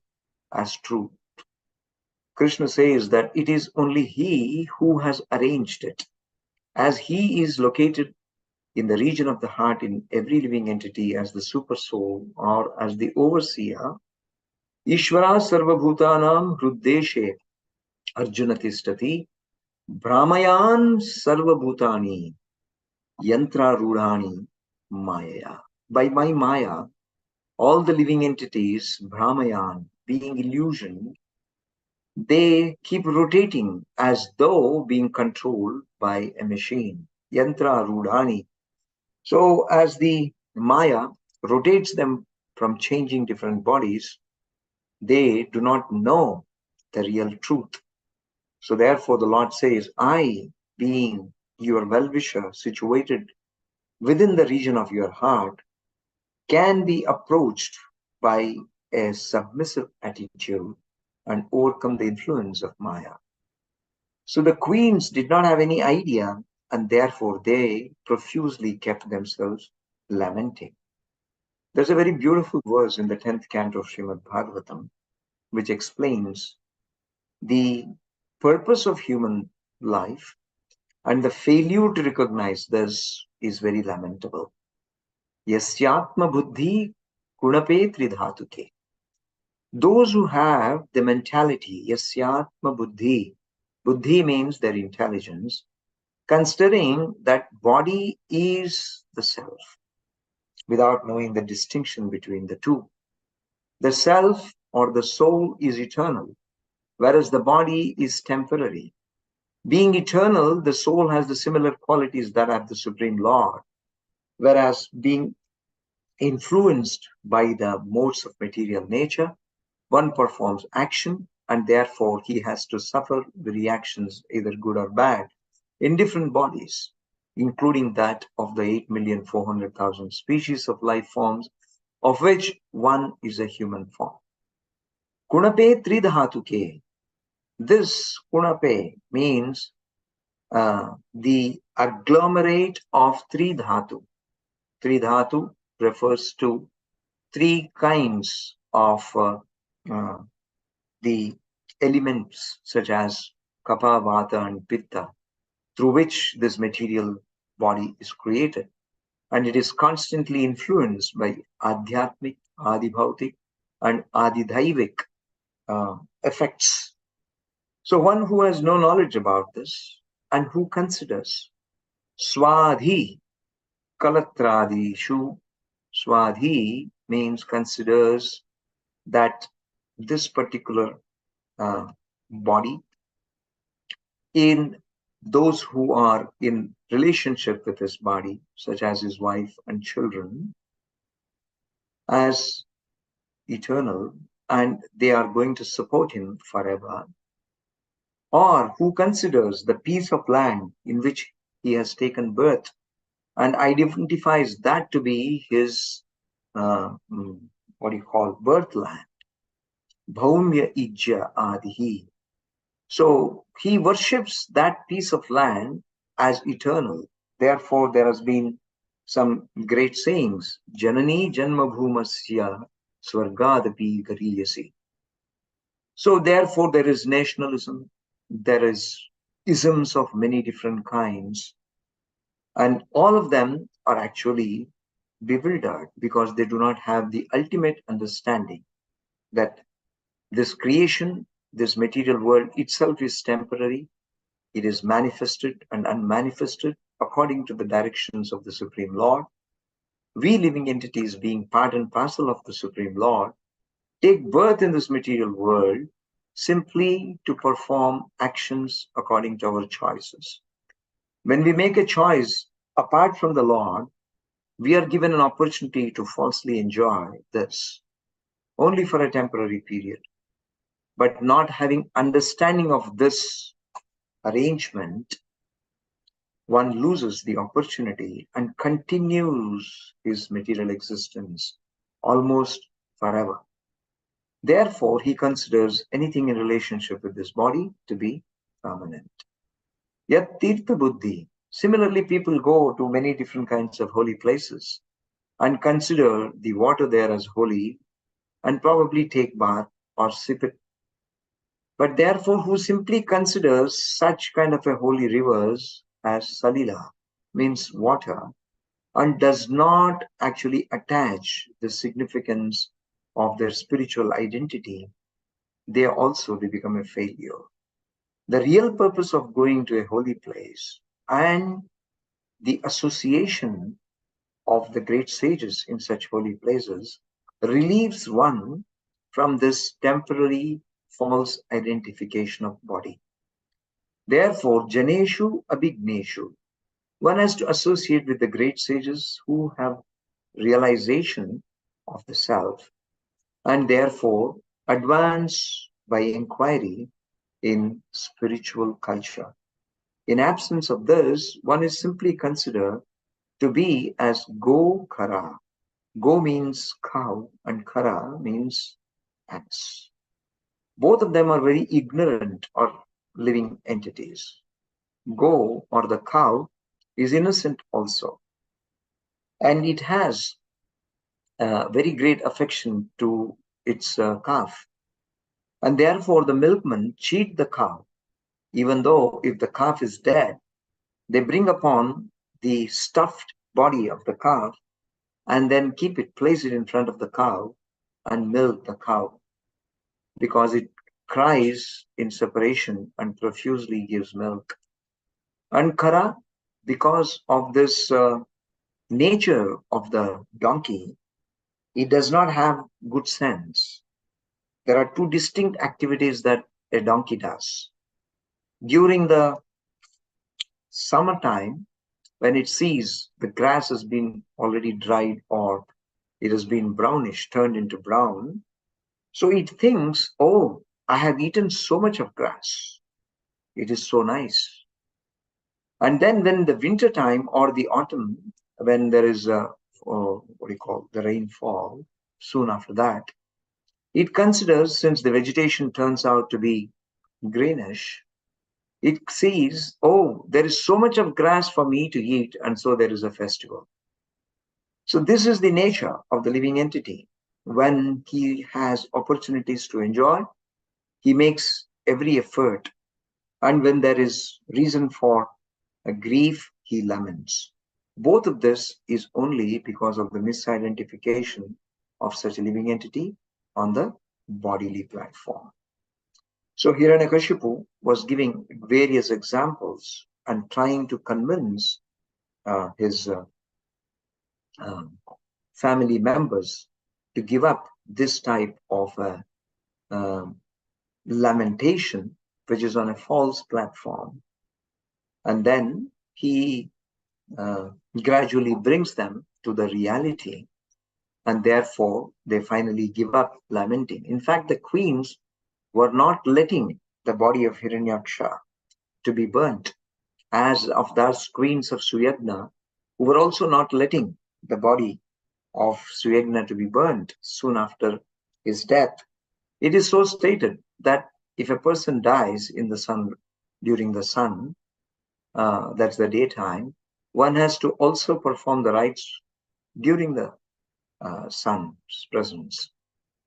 as true. Krishna says that it is only he who has arranged it. As he is located in the region of the heart in every living entity as the super soul or as the overseer, Ishvara Sarvabhutanam Hruddeshe Arjuna Tishtati Brahmayan Sarvabhutani Yantra Rudhani Maya. By my Maya, all the living entities, Brahmayan, being illusion, they keep rotating as though being controlled by a machine. Yantra Rudhani. So as the Maya rotates them from changing different bodies, they do not know the real truth. So therefore the Lord says, I, being your well-wisher situated within the region of your heart, can be approached by a submissive attitude and overcome the influence of Maya. So the queens did not have any idea, and therefore they profusely kept themselves lamenting. There's a very beautiful verse in the 10th canto of Srimad Bhagavatam, which explains the purpose of human life, and the failure to recognize this is very lamentable. Yasyatma buddhi gunape tridhatuke. Those who have the mentality, yasyatma buddhi, buddhi means their intelligence, considering that body is the self, without knowing the distinction between the two. The self or the soul is eternal, whereas the body is temporary. Being eternal, the soul has the similar qualities that have the Supreme Lord, whereas being influenced by the modes of material nature, one performs action and therefore he has to suffer the reactions, either good or bad, in different bodies, including that of the 8,400,000 species of life forms, of which one is a human form. Kunape tridhatuke. This kunape means the agglomerate of three dhatu. Three dhatu refers to three kinds of the elements such as kapha, vata and pitta, through which this material body is created. And it is constantly influenced by adhyatmic, adibhautik and adidhaivik effects. So one who has no knowledge about this and who considers swadhi kalatradishu, swadhi means considers that this particular body in those who are in relationship with his body, such as his wife and children, as eternal, and they are going to support him forever, or who considers the piece of land in which he has taken birth and identifies that to be his birth land, bhaumya ijja adihi. So he worships that piece of land as eternal. Therefore, there has been some great sayings. Janani janma bhumasya swargadapi gariyasi. So therefore, there is nationalism. There is isms of many different kinds. And all of them are actually bewildered because they do not have the ultimate understanding that this creation, this material world itself is temporary. It is manifested and unmanifested according to the directions of the Supreme Lord. We living entities, being part and parcel of the Supreme Lord, take birth in this material world simply to perform actions according to our choices. When we make a choice apart from the Lord, we are given an opportunity to falsely enjoy this only for a temporary period. But not having understanding of this arrangement, one loses the opportunity and continues his material existence almost forever. Therefore, he considers anything in relationship with this body to be permanent. Yat tirtha buddhi. Similarly, people go to many different kinds of holy places and consider the water there as holy and probably take bath or sip it. But therefore, who simply considers such kind of a holy rivers as salila, means water, and does not actually attach the significance of their spiritual identity, they become a failure. The real purpose of going to a holy place and the association of the great sages in such holy places relieves one from this temporary false identification of body. Therefore, Janeshu Abhigneshu, one has to associate with the great sages who have realization of the self and therefore advance by inquiry in spiritual culture. In absence of this, one is simply considered to be as Go Kara. Go means cow and Kara means ass. Both of them are very ignorant or living entities. Go or the cow is innocent also, and it has very great affection to its calf. And therefore the milkmen cheat the cow, even though if the calf is dead, they bring upon the stuffed body of the calf and then place it in front of the cow and milk the cow because it cries in separation and profusely gives milk. And Kara, because of this nature of the donkey, it does not have good sense. There are two distinct activities that a donkey does. During the summertime, when it sees the grass has been already dried or it has been brownish, turned into brown, so it thinks, oh, I have eaten so much of grass. It is so nice. And then when the winter time or the autumn, when there is the rainfall, soon after that, it considers, since the vegetation turns out to be greenish, it sees, oh, there is so much of grass for me to eat, and so there is a festival. So this is the nature of the living entity. When he has opportunities to enjoy, he makes every effort. And when there is reason for a grief, he laments. Both of this is only because of the misidentification of such a living entity on the bodily platform. So Hiranyakashipu was giving various examples and trying to convince his family members to give up this type of lamentation, which is on a false platform. And then he gradually brings them to the reality, and therefore they finally give up lamenting. In fact, the queens were not letting the body of Hiranyaksha to be burnt, as of those queens of Suyagna, who were also not letting the body of Suyagna to be burnt soon after his death. It is so stated that if a person dies in the sun, during the sun, that's the daytime, one has to also perform the rites during the sun's presence.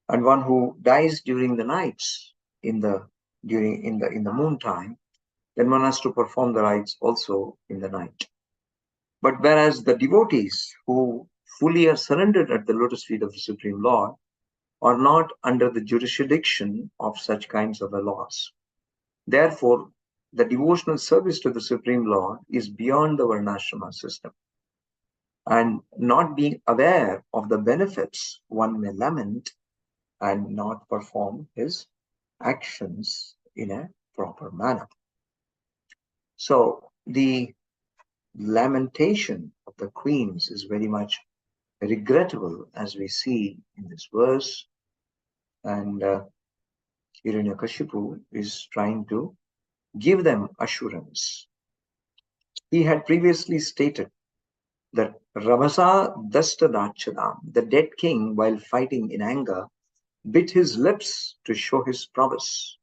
And one who dies during the nights, in the moon time, then one has to perform the rites also in the night. But whereas the devotees who fully are surrendered at the lotus feet of the Supreme Lord are not under the jurisdiction of such kinds of laws. Therefore, the devotional service to the Supreme Lord is beyond the Varnashrama system. And not being aware of the benefits, one may lament and not perform his actions in a proper manner. So the lamentation of the queens is very much regrettable, as we see in this verse. And Hiranyakashipu is trying to give them assurance. He had previously stated that Ramasa Dastadachadam, the dead king, while fighting in anger, bit his lips to show his prowess.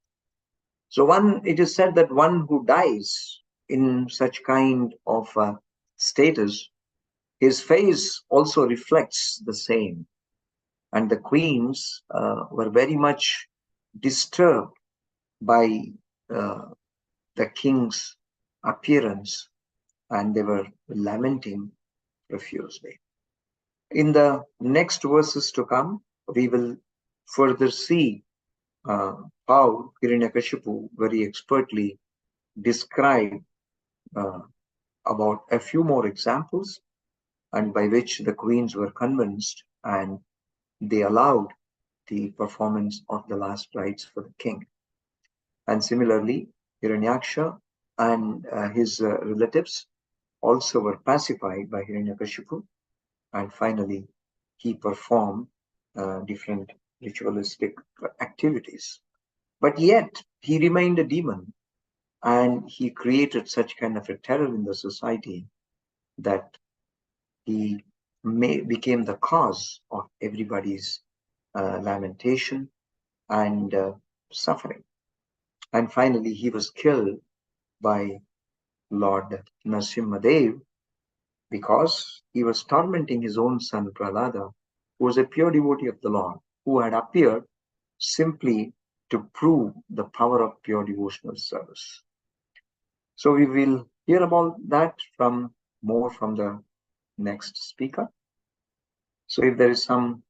So it is said that one who dies in such kind of status, his face also reflects the same. And the queens were very much disturbed by the king's appearance, and they were lamenting profusely. In the next verses to come, we will further see how Hiranyakashipu very expertly described about a few more examples, and by which the queens were convinced and they allowed the performance of the last rites for the king. And similarly, Hiranyaksha and his relatives also were pacified by Hiranyakashipu, and finally he performed different ritualistic activities. But yet he remained a demon, and he created such kind of a terror in the society that he became the cause of everybody's lamentation and suffering. And finally, he was killed by Lord Narasimhadev because he was tormenting his own son Prahlada, who was a pure devotee of the Lord, who had appeared simply to prove the power of pure devotional service. So we will hear about that more from the next speaker. So if there is some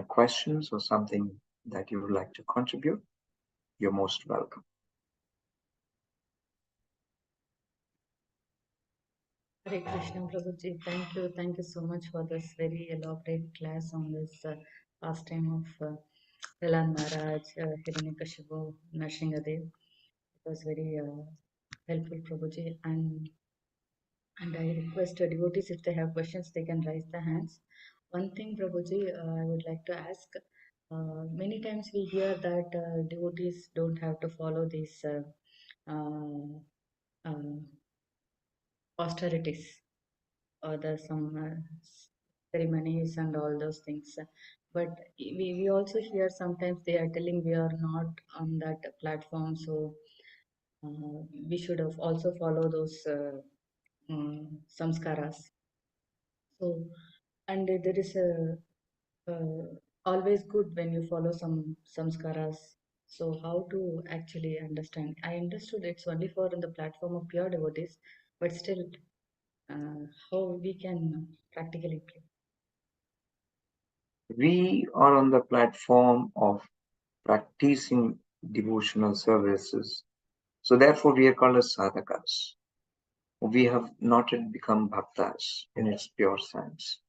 questions or something that you would like to contribute, you're most welcome. Hare Krishna, Prabhuji. Thank you so much for this very elaborate class on this pastime of Prahlad Maharaj, Hiranyakashipu, Nrsingadev. It was very helpful, Prabhuji. And I request devotees, if they have questions, they can raise their hands. One thing, Prabhuji, I would like to ask. Many times we hear that devotees don't have to follow these austerities or some ceremonies and all those things. But we also hear sometimes they are telling we are not on that platform, so we should have also follow those samskaras. So, and there is always good when you follow some samskaras. So how to actually understand? I understood it's only for on the platform of pure devotees, but still, how we can practically play. We are on the platform of practicing devotional services. So therefore we are called as sadhakas. We have not yet become bhaktas in its pure sense.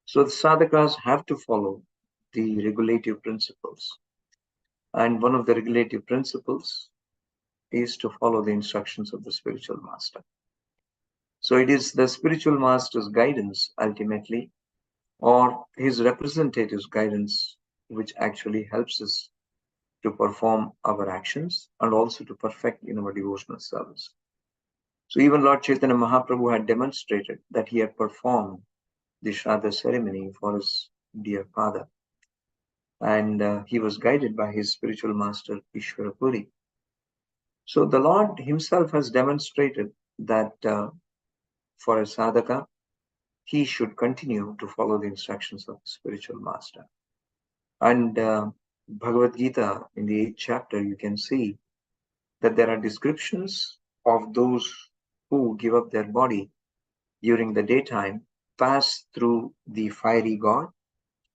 So the sadhakas have to follow the regulative principles. And one of the regulative principles is to follow the instructions of the spiritual master. So it is the spiritual master's guidance ultimately, or his representative's guidance, which actually helps us to perform our actions and also to perfect in our devotional service. So even Lord Chaitanya Mahaprabhu had demonstrated that he had performed the Shraddha ceremony for his dear father. And he was guided by his spiritual master, Ishvara Puri. So the Lord himself has demonstrated that for a sadhaka, he should continue to follow the instructions of the spiritual master. And Bhagavad Gita, in the 8th chapter, you can see that there are descriptions of those who give up their body during the daytime, pass through the fiery god,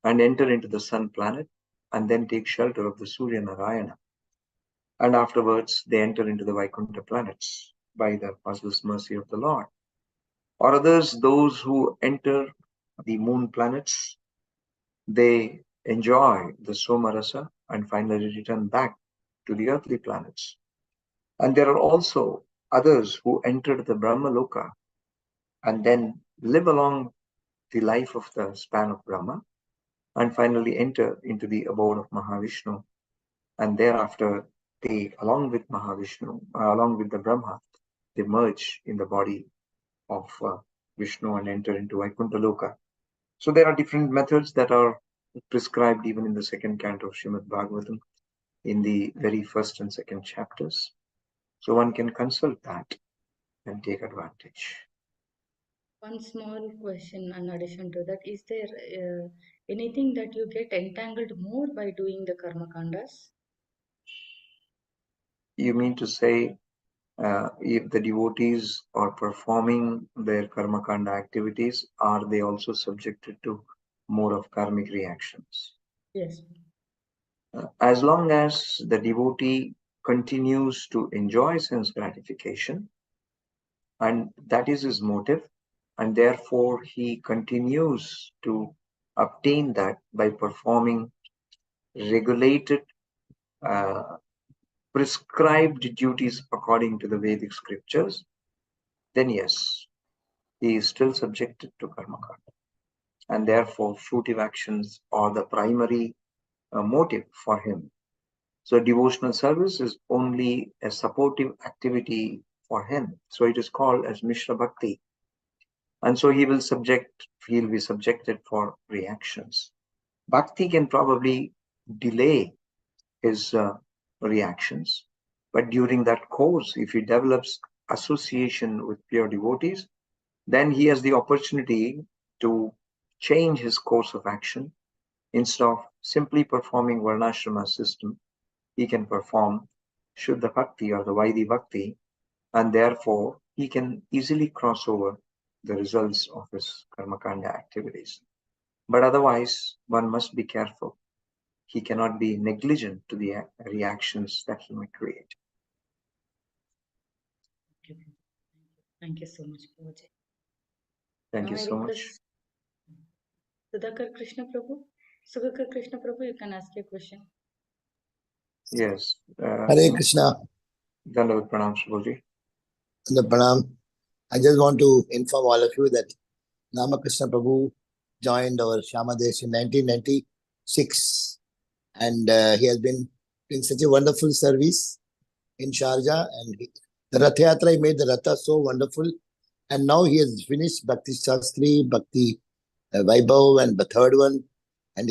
and enter into the sun planet, and then take shelter of the Surya Narayana. And afterwards, they enter into the Vaikuntha planets by the causeless mercy of the Lord. Or others, those who enter the moon planets, they enjoy the Somarasa and finally return back to the earthly planets. And there are also others who enter the Brahmaloka and then live along the life of the span of Brahma and finally enter into the abode of Mahavishnu. And thereafter, they, along with Mahavishnu, along with the Brahma, they merge in the body of Vishnu and enter into Vaikuntha Loka. So there are different methods that are prescribed even in the second canto of Srimad Bhagavatam in the very first and second chapters. So one can consult that and take advantage. One small question in addition to that, is there anything that you get entangled more by doing the karma kandas? You mean to say if the devotees are performing their karmakanda activities, are they also subjected to more of karmic reactions? Yes. As long as the devotee continues to enjoy sense gratification, and that is his motive, and therefore he continues to obtain that by performing regulated, prescribed duties according to the Vedic scriptures, then yes, he is still subjected to karma kanda. And therefore, fruitive actions are the primary motive for him. So devotional service is only a supportive activity for him. So it is called as Mishra Bhakti. And so he'll be subjected for reactions. Bhakti can probably delay his reactions, but during that course, if he develops association with pure devotees, then he has the opportunity to change his course of action. Instead of simply performing Varnashrama system, he can perform Shuddha Bhakti or the Vaidhi Bhakti, and therefore he can easily cross over the results of his Karmakanda activities. But otherwise, one must be careful. He cannot be negligent to the reactions that he may create. Thank you so much, Prabhuji. Thank Now you I so much. request Sudhakar Krishna Prabhu. Sudhakar Krishna Prabhu, you can ask your question. Yes. Hare Krishna. Dandavat Pranam, Prabhuji. The Pranam. I just want to inform all of you that Ramakrishna Prabhu joined our Shamadesh in 1996, and he has been doing such a wonderful service in Sharjah, and the Rath Yatra, he made the Ratha so wonderful, and now he has finished Bhakti Shastri, Bhakti Vaibhav, and the third one, and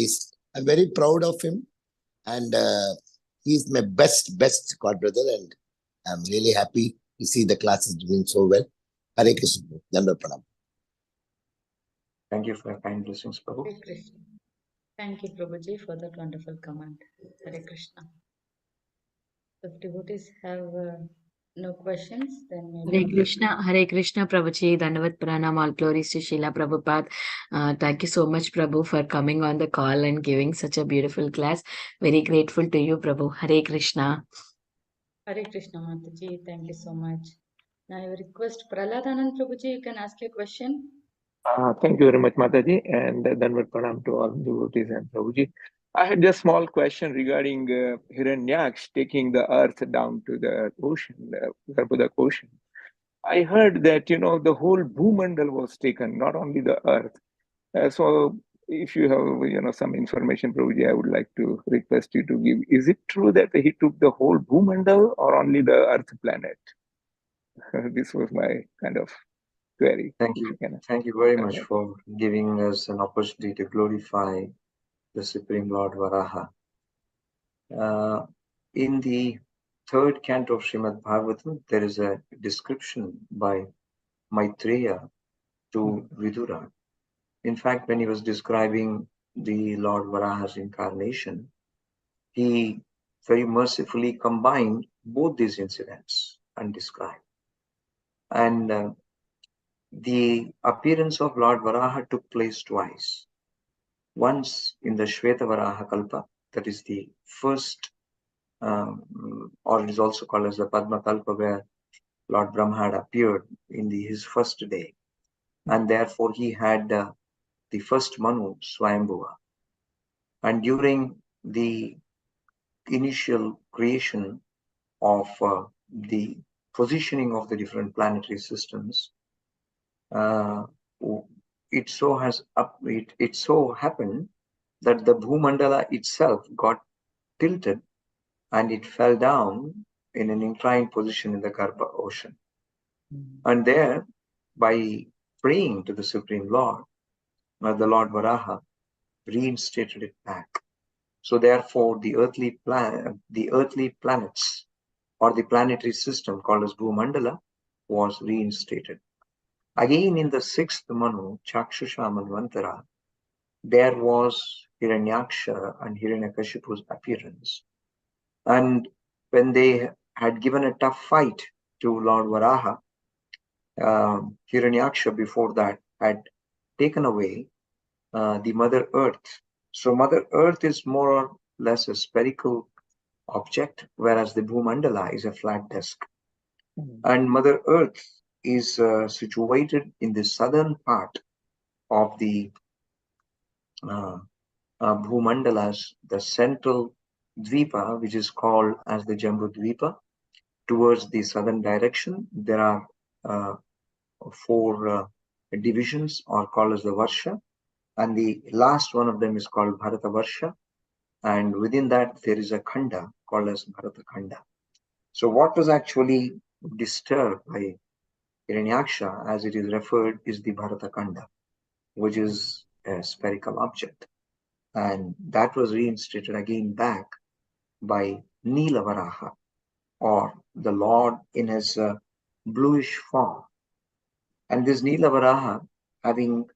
I'm very proud of him, and he's my best god brother, and I'm really happy to see the class is doing so well. Hare Krishna. Dandavat Pranam. Thank you for your kind blessings, Prabhu. Hare Krishna. Thank you, Prabhuji, for that wonderful comment. Hare Krishna. If devotees have no questions, then maybe. Hare Krishna, Prabhuji, Dandavat Pranam, all glories to Srila Prabhupada. Thank you so much, Prabhu, for coming on the call and giving such a beautiful class. Very grateful to you, Prabhu. Hare Krishna. Hare Krishna, Mataji. Thank you so much. Now I request Prahladanand Prabhuji, you can ask your question. Thank you very much, Mataji, and Dandavat Pranam to all devotees and Prabhuji. I had just a small question regarding Hiranyaksh taking the earth down to the ocean, the Garbhodak ocean. I heard that, the whole Bhumandal was taken, not only the earth. So if you have, some information, Prabhuji, I would like to request you to give. Is it true that he took the whole Bhumandal or only the earth planet? This was my kind of query. Thank you. Thank you very much for giving us an opportunity to glorify the Supreme Lord Varaha. In the third canto of Srimad Bhagavatam, there is a description by Maitreya to Vidura. In fact, when he was describing the Lord Varaha's incarnation, he very mercifully combined both these incidents and described. And the appearance of Lord Varaha took place twice. Once in the Shweta Varaha Kalpa, that is the first, or it is also called as the Padma Kalpa, where Lord Brahma had appeared in his first day. And therefore he had the first Manu, Swayambhuva. And during the initial creation of the positioning of the different planetary systems, it so happened that the Bhumandala itself got tilted and it fell down in an inclined position in the Garbha ocean. And there, by praying to the Supreme Lord, the Lord Varaha reinstated it back. So therefore, the earthly planets or the planetary system called as Bhumandala was reinstated. Again, in the sixth Manu, Chakshusha Manvantara, there was Hiranyaksha and Hiranyakashipu's appearance. And when they had given a tough fight to Lord Varaha, Hiranyaksha before that had taken away the Mother Earth. So Mother Earth is more or less a spherical object, whereas the Bhumandala is a flat disk. And Mother Earth is situated in the southern part of the Bhumandalas, the central Dvipa, which is called as the Jambu Dvipa. Towards the southern direction, there are 4 divisions, or called as the Varsha, and the last one of them is called Bharata Varsha, and within that there is a Khanda called as Bharata Khanda. So what was actually disturbed by Hiranyaksha, as it is referred, is the Bharata Khanda, which is a spherical object, and that was reinstated again back by Nilavaraha, or the Lord in his bluish form. And this Nilavaraha, having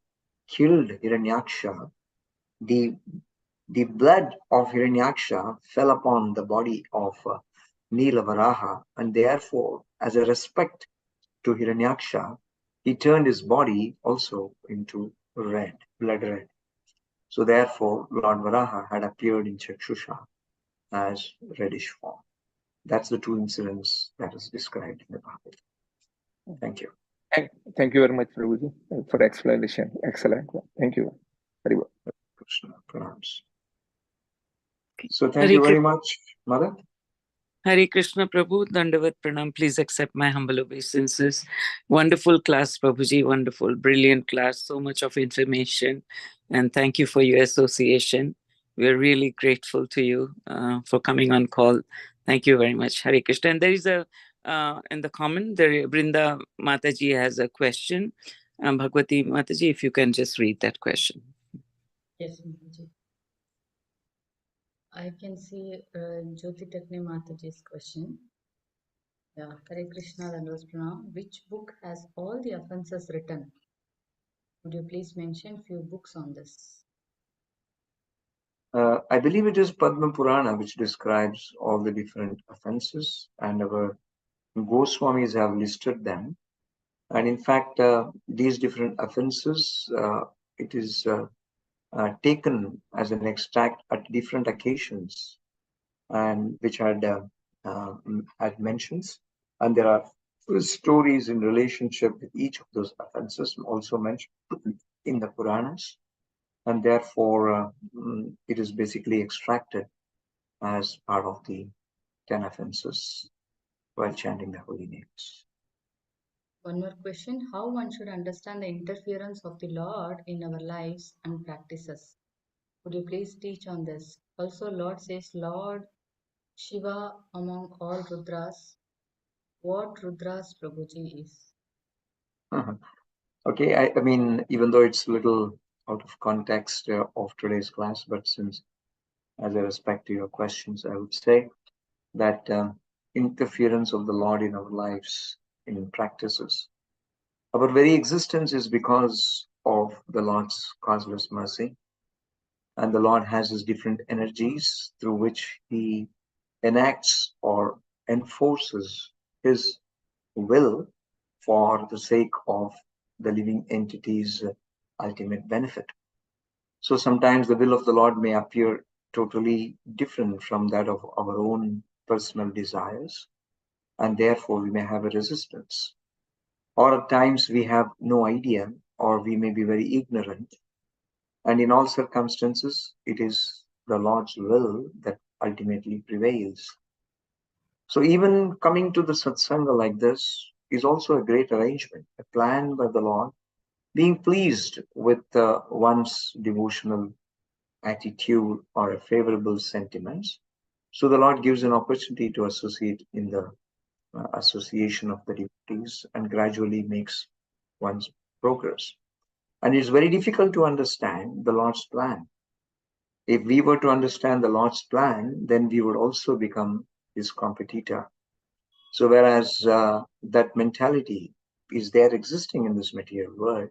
killed Hiranyaksha, the blood of Hiranyaksha fell upon the body of Nilavaraha, and therefore, as a respect to Hiranyaksha, he turned his body also into red, blood red. So therefore, Lord Varaha had appeared in Chakshusha as reddish form. That's the 2 incidents that is described in the Bhagavatam. Thank you. Thank you very much, Prabhuji, for explanation. Excellent. Thank you. Very well. Krishna pronouns. So thank you very much, Mother. Hare Krishna Prabhu, Dandavat Pranam. Please accept my humble obeisances. Wonderful class, Prabhuji, wonderful, brilliant class, so much of information. And thank you for your association. We're really grateful to you for coming on call. Thank you very much, Hare Krishna. And there is a, in the comment, there, Brinda Mataji has a question. Bhagwati Mataji, if you can just read that question. Yes, Mataji. I can see Jyoti Takni Mataji's question. Yeah, Hare Krishna, Dandavat Pranam. Which book has all the offenses written? Would you please mention few books on this? I believe it is Padma Purana, which describes all the different offenses, and our Goswamis have listed them. And in fact, these different offenses, it is taken as an extract at different occasions, and which had mentions, and there are stories in relationship with each of those offenses also mentioned in the Puranas, and therefore it is basically extracted as part of the 10 offenses while chanting the holy names. One more question. How one should understand the interference of the Lord in our lives and practices? Would you please teach on this? Also, Lord says, Lord Shiva among all Rudras. What Rudras Prabhuji is? Okay, I mean, even though it's a little out of context of today's class, but since as I respect to your questions, I would say that interference of the Lord in our lives, in practices, our very existence is because of the Lord's causeless mercy. And the Lord has his different energies through which he enacts or enforces his will for the sake of the living entity's ultimate benefit. So sometimes the will of the Lord may appear totally different from that of our own personal desires, and therefore we may have a resistance. Or at times we have no idea, or we may be very ignorant. And in all circumstances, it is the Lord's will that ultimately prevails. So even coming to the satsanga like this is also a great arrangement, a plan by the Lord, being pleased with one's devotional attitude or a favorable sentiments. So the Lord gives an opportunity to associate in the association of the devotees and gradually makes one's progress. And it's very difficult to understand the Lord's plan. If we were to understand the Lord's plan, then we would also become his competitor. So whereas that mentality is there existing in this material world,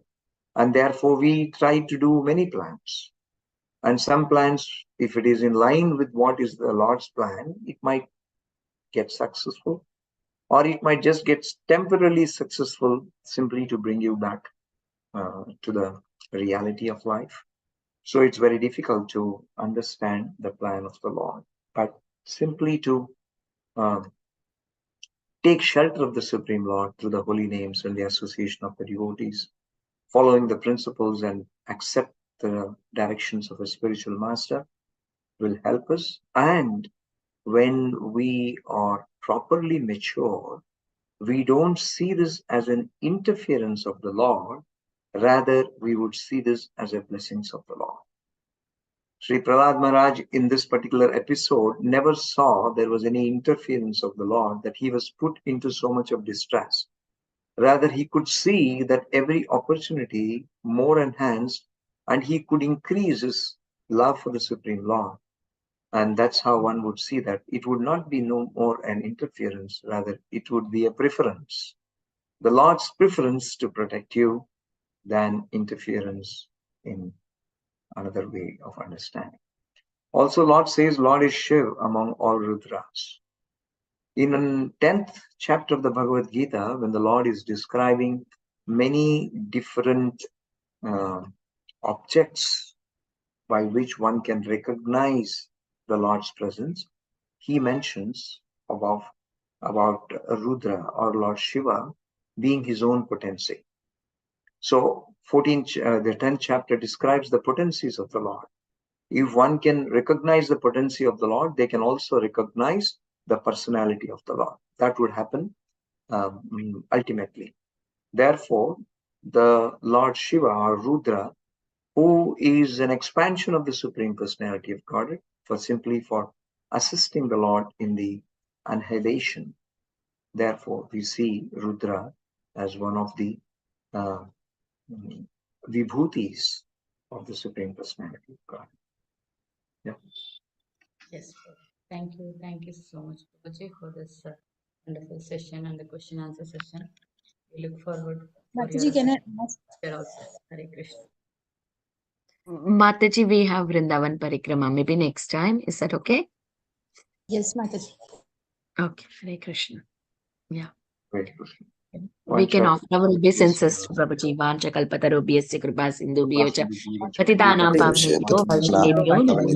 and therefore we try to do many plans. And some plans, if it is in line with what is the Lord's plan, it might get successful. or it might just get temporarily successful simply to bring you back to the reality of life. So it's very difficult to understand the plan of the Lord, but simply to take shelter of the Supreme Lord through the holy names and the association of the devotees, following the principles and accept the directions of a spiritual master will help us. And when we are properly mature, we don't see this as an interference of the Lord, rather we would see this as a blessings of the Lord. Sri Prahlad Maharaj in this particular episode never saw there was any interference of the Lord, that he was put into so much of distress. Rather, he could see that every opportunity more enhanced, and he could increase his love for the Supreme Lord. And that's how one would see that it would not be no more an interference, rather it would be a preference. The Lord's preference to protect you than interference in another way of understanding. Also, Lord says, Lord is Shiv among all Rudras. In the 10th chapter of the Bhagavad Gita, when the Lord is describing many different objects by which one can recognize the Lord's presence, he mentions about Rudra or Lord Shiva being his own potency. So the 10th chapter describes the potencies of the Lord. If one can recognize the potency of the Lord, they can also recognize the personality of the Lord. That would happen ultimately. Therefore, the Lord Shiva or Rudra, who is an expansion of the Supreme Personality of Godhead, for assisting the Lord in the annihilation. Therefore, we see Rudra as one of the vibhutis of the Supreme Personality of God. Yeah. Yes, thank you so much, Prabhuji, for this wonderful session and the question answer session. We look forward for Mataji, your can I ask? also. Hare Krishna. Mataji, we have Vrindavan Parikrama. Maybe next time. Is that okay? Yes, Mataji. Okay. Hare Krishna. Yeah. Hare Krishna. We can offer our obeisances to Prabhuji. Vancha kalpatarubhyasya kripa sindhubhyo cha patitanam Hare Krishna. pavanebhyo vaishnavyo namo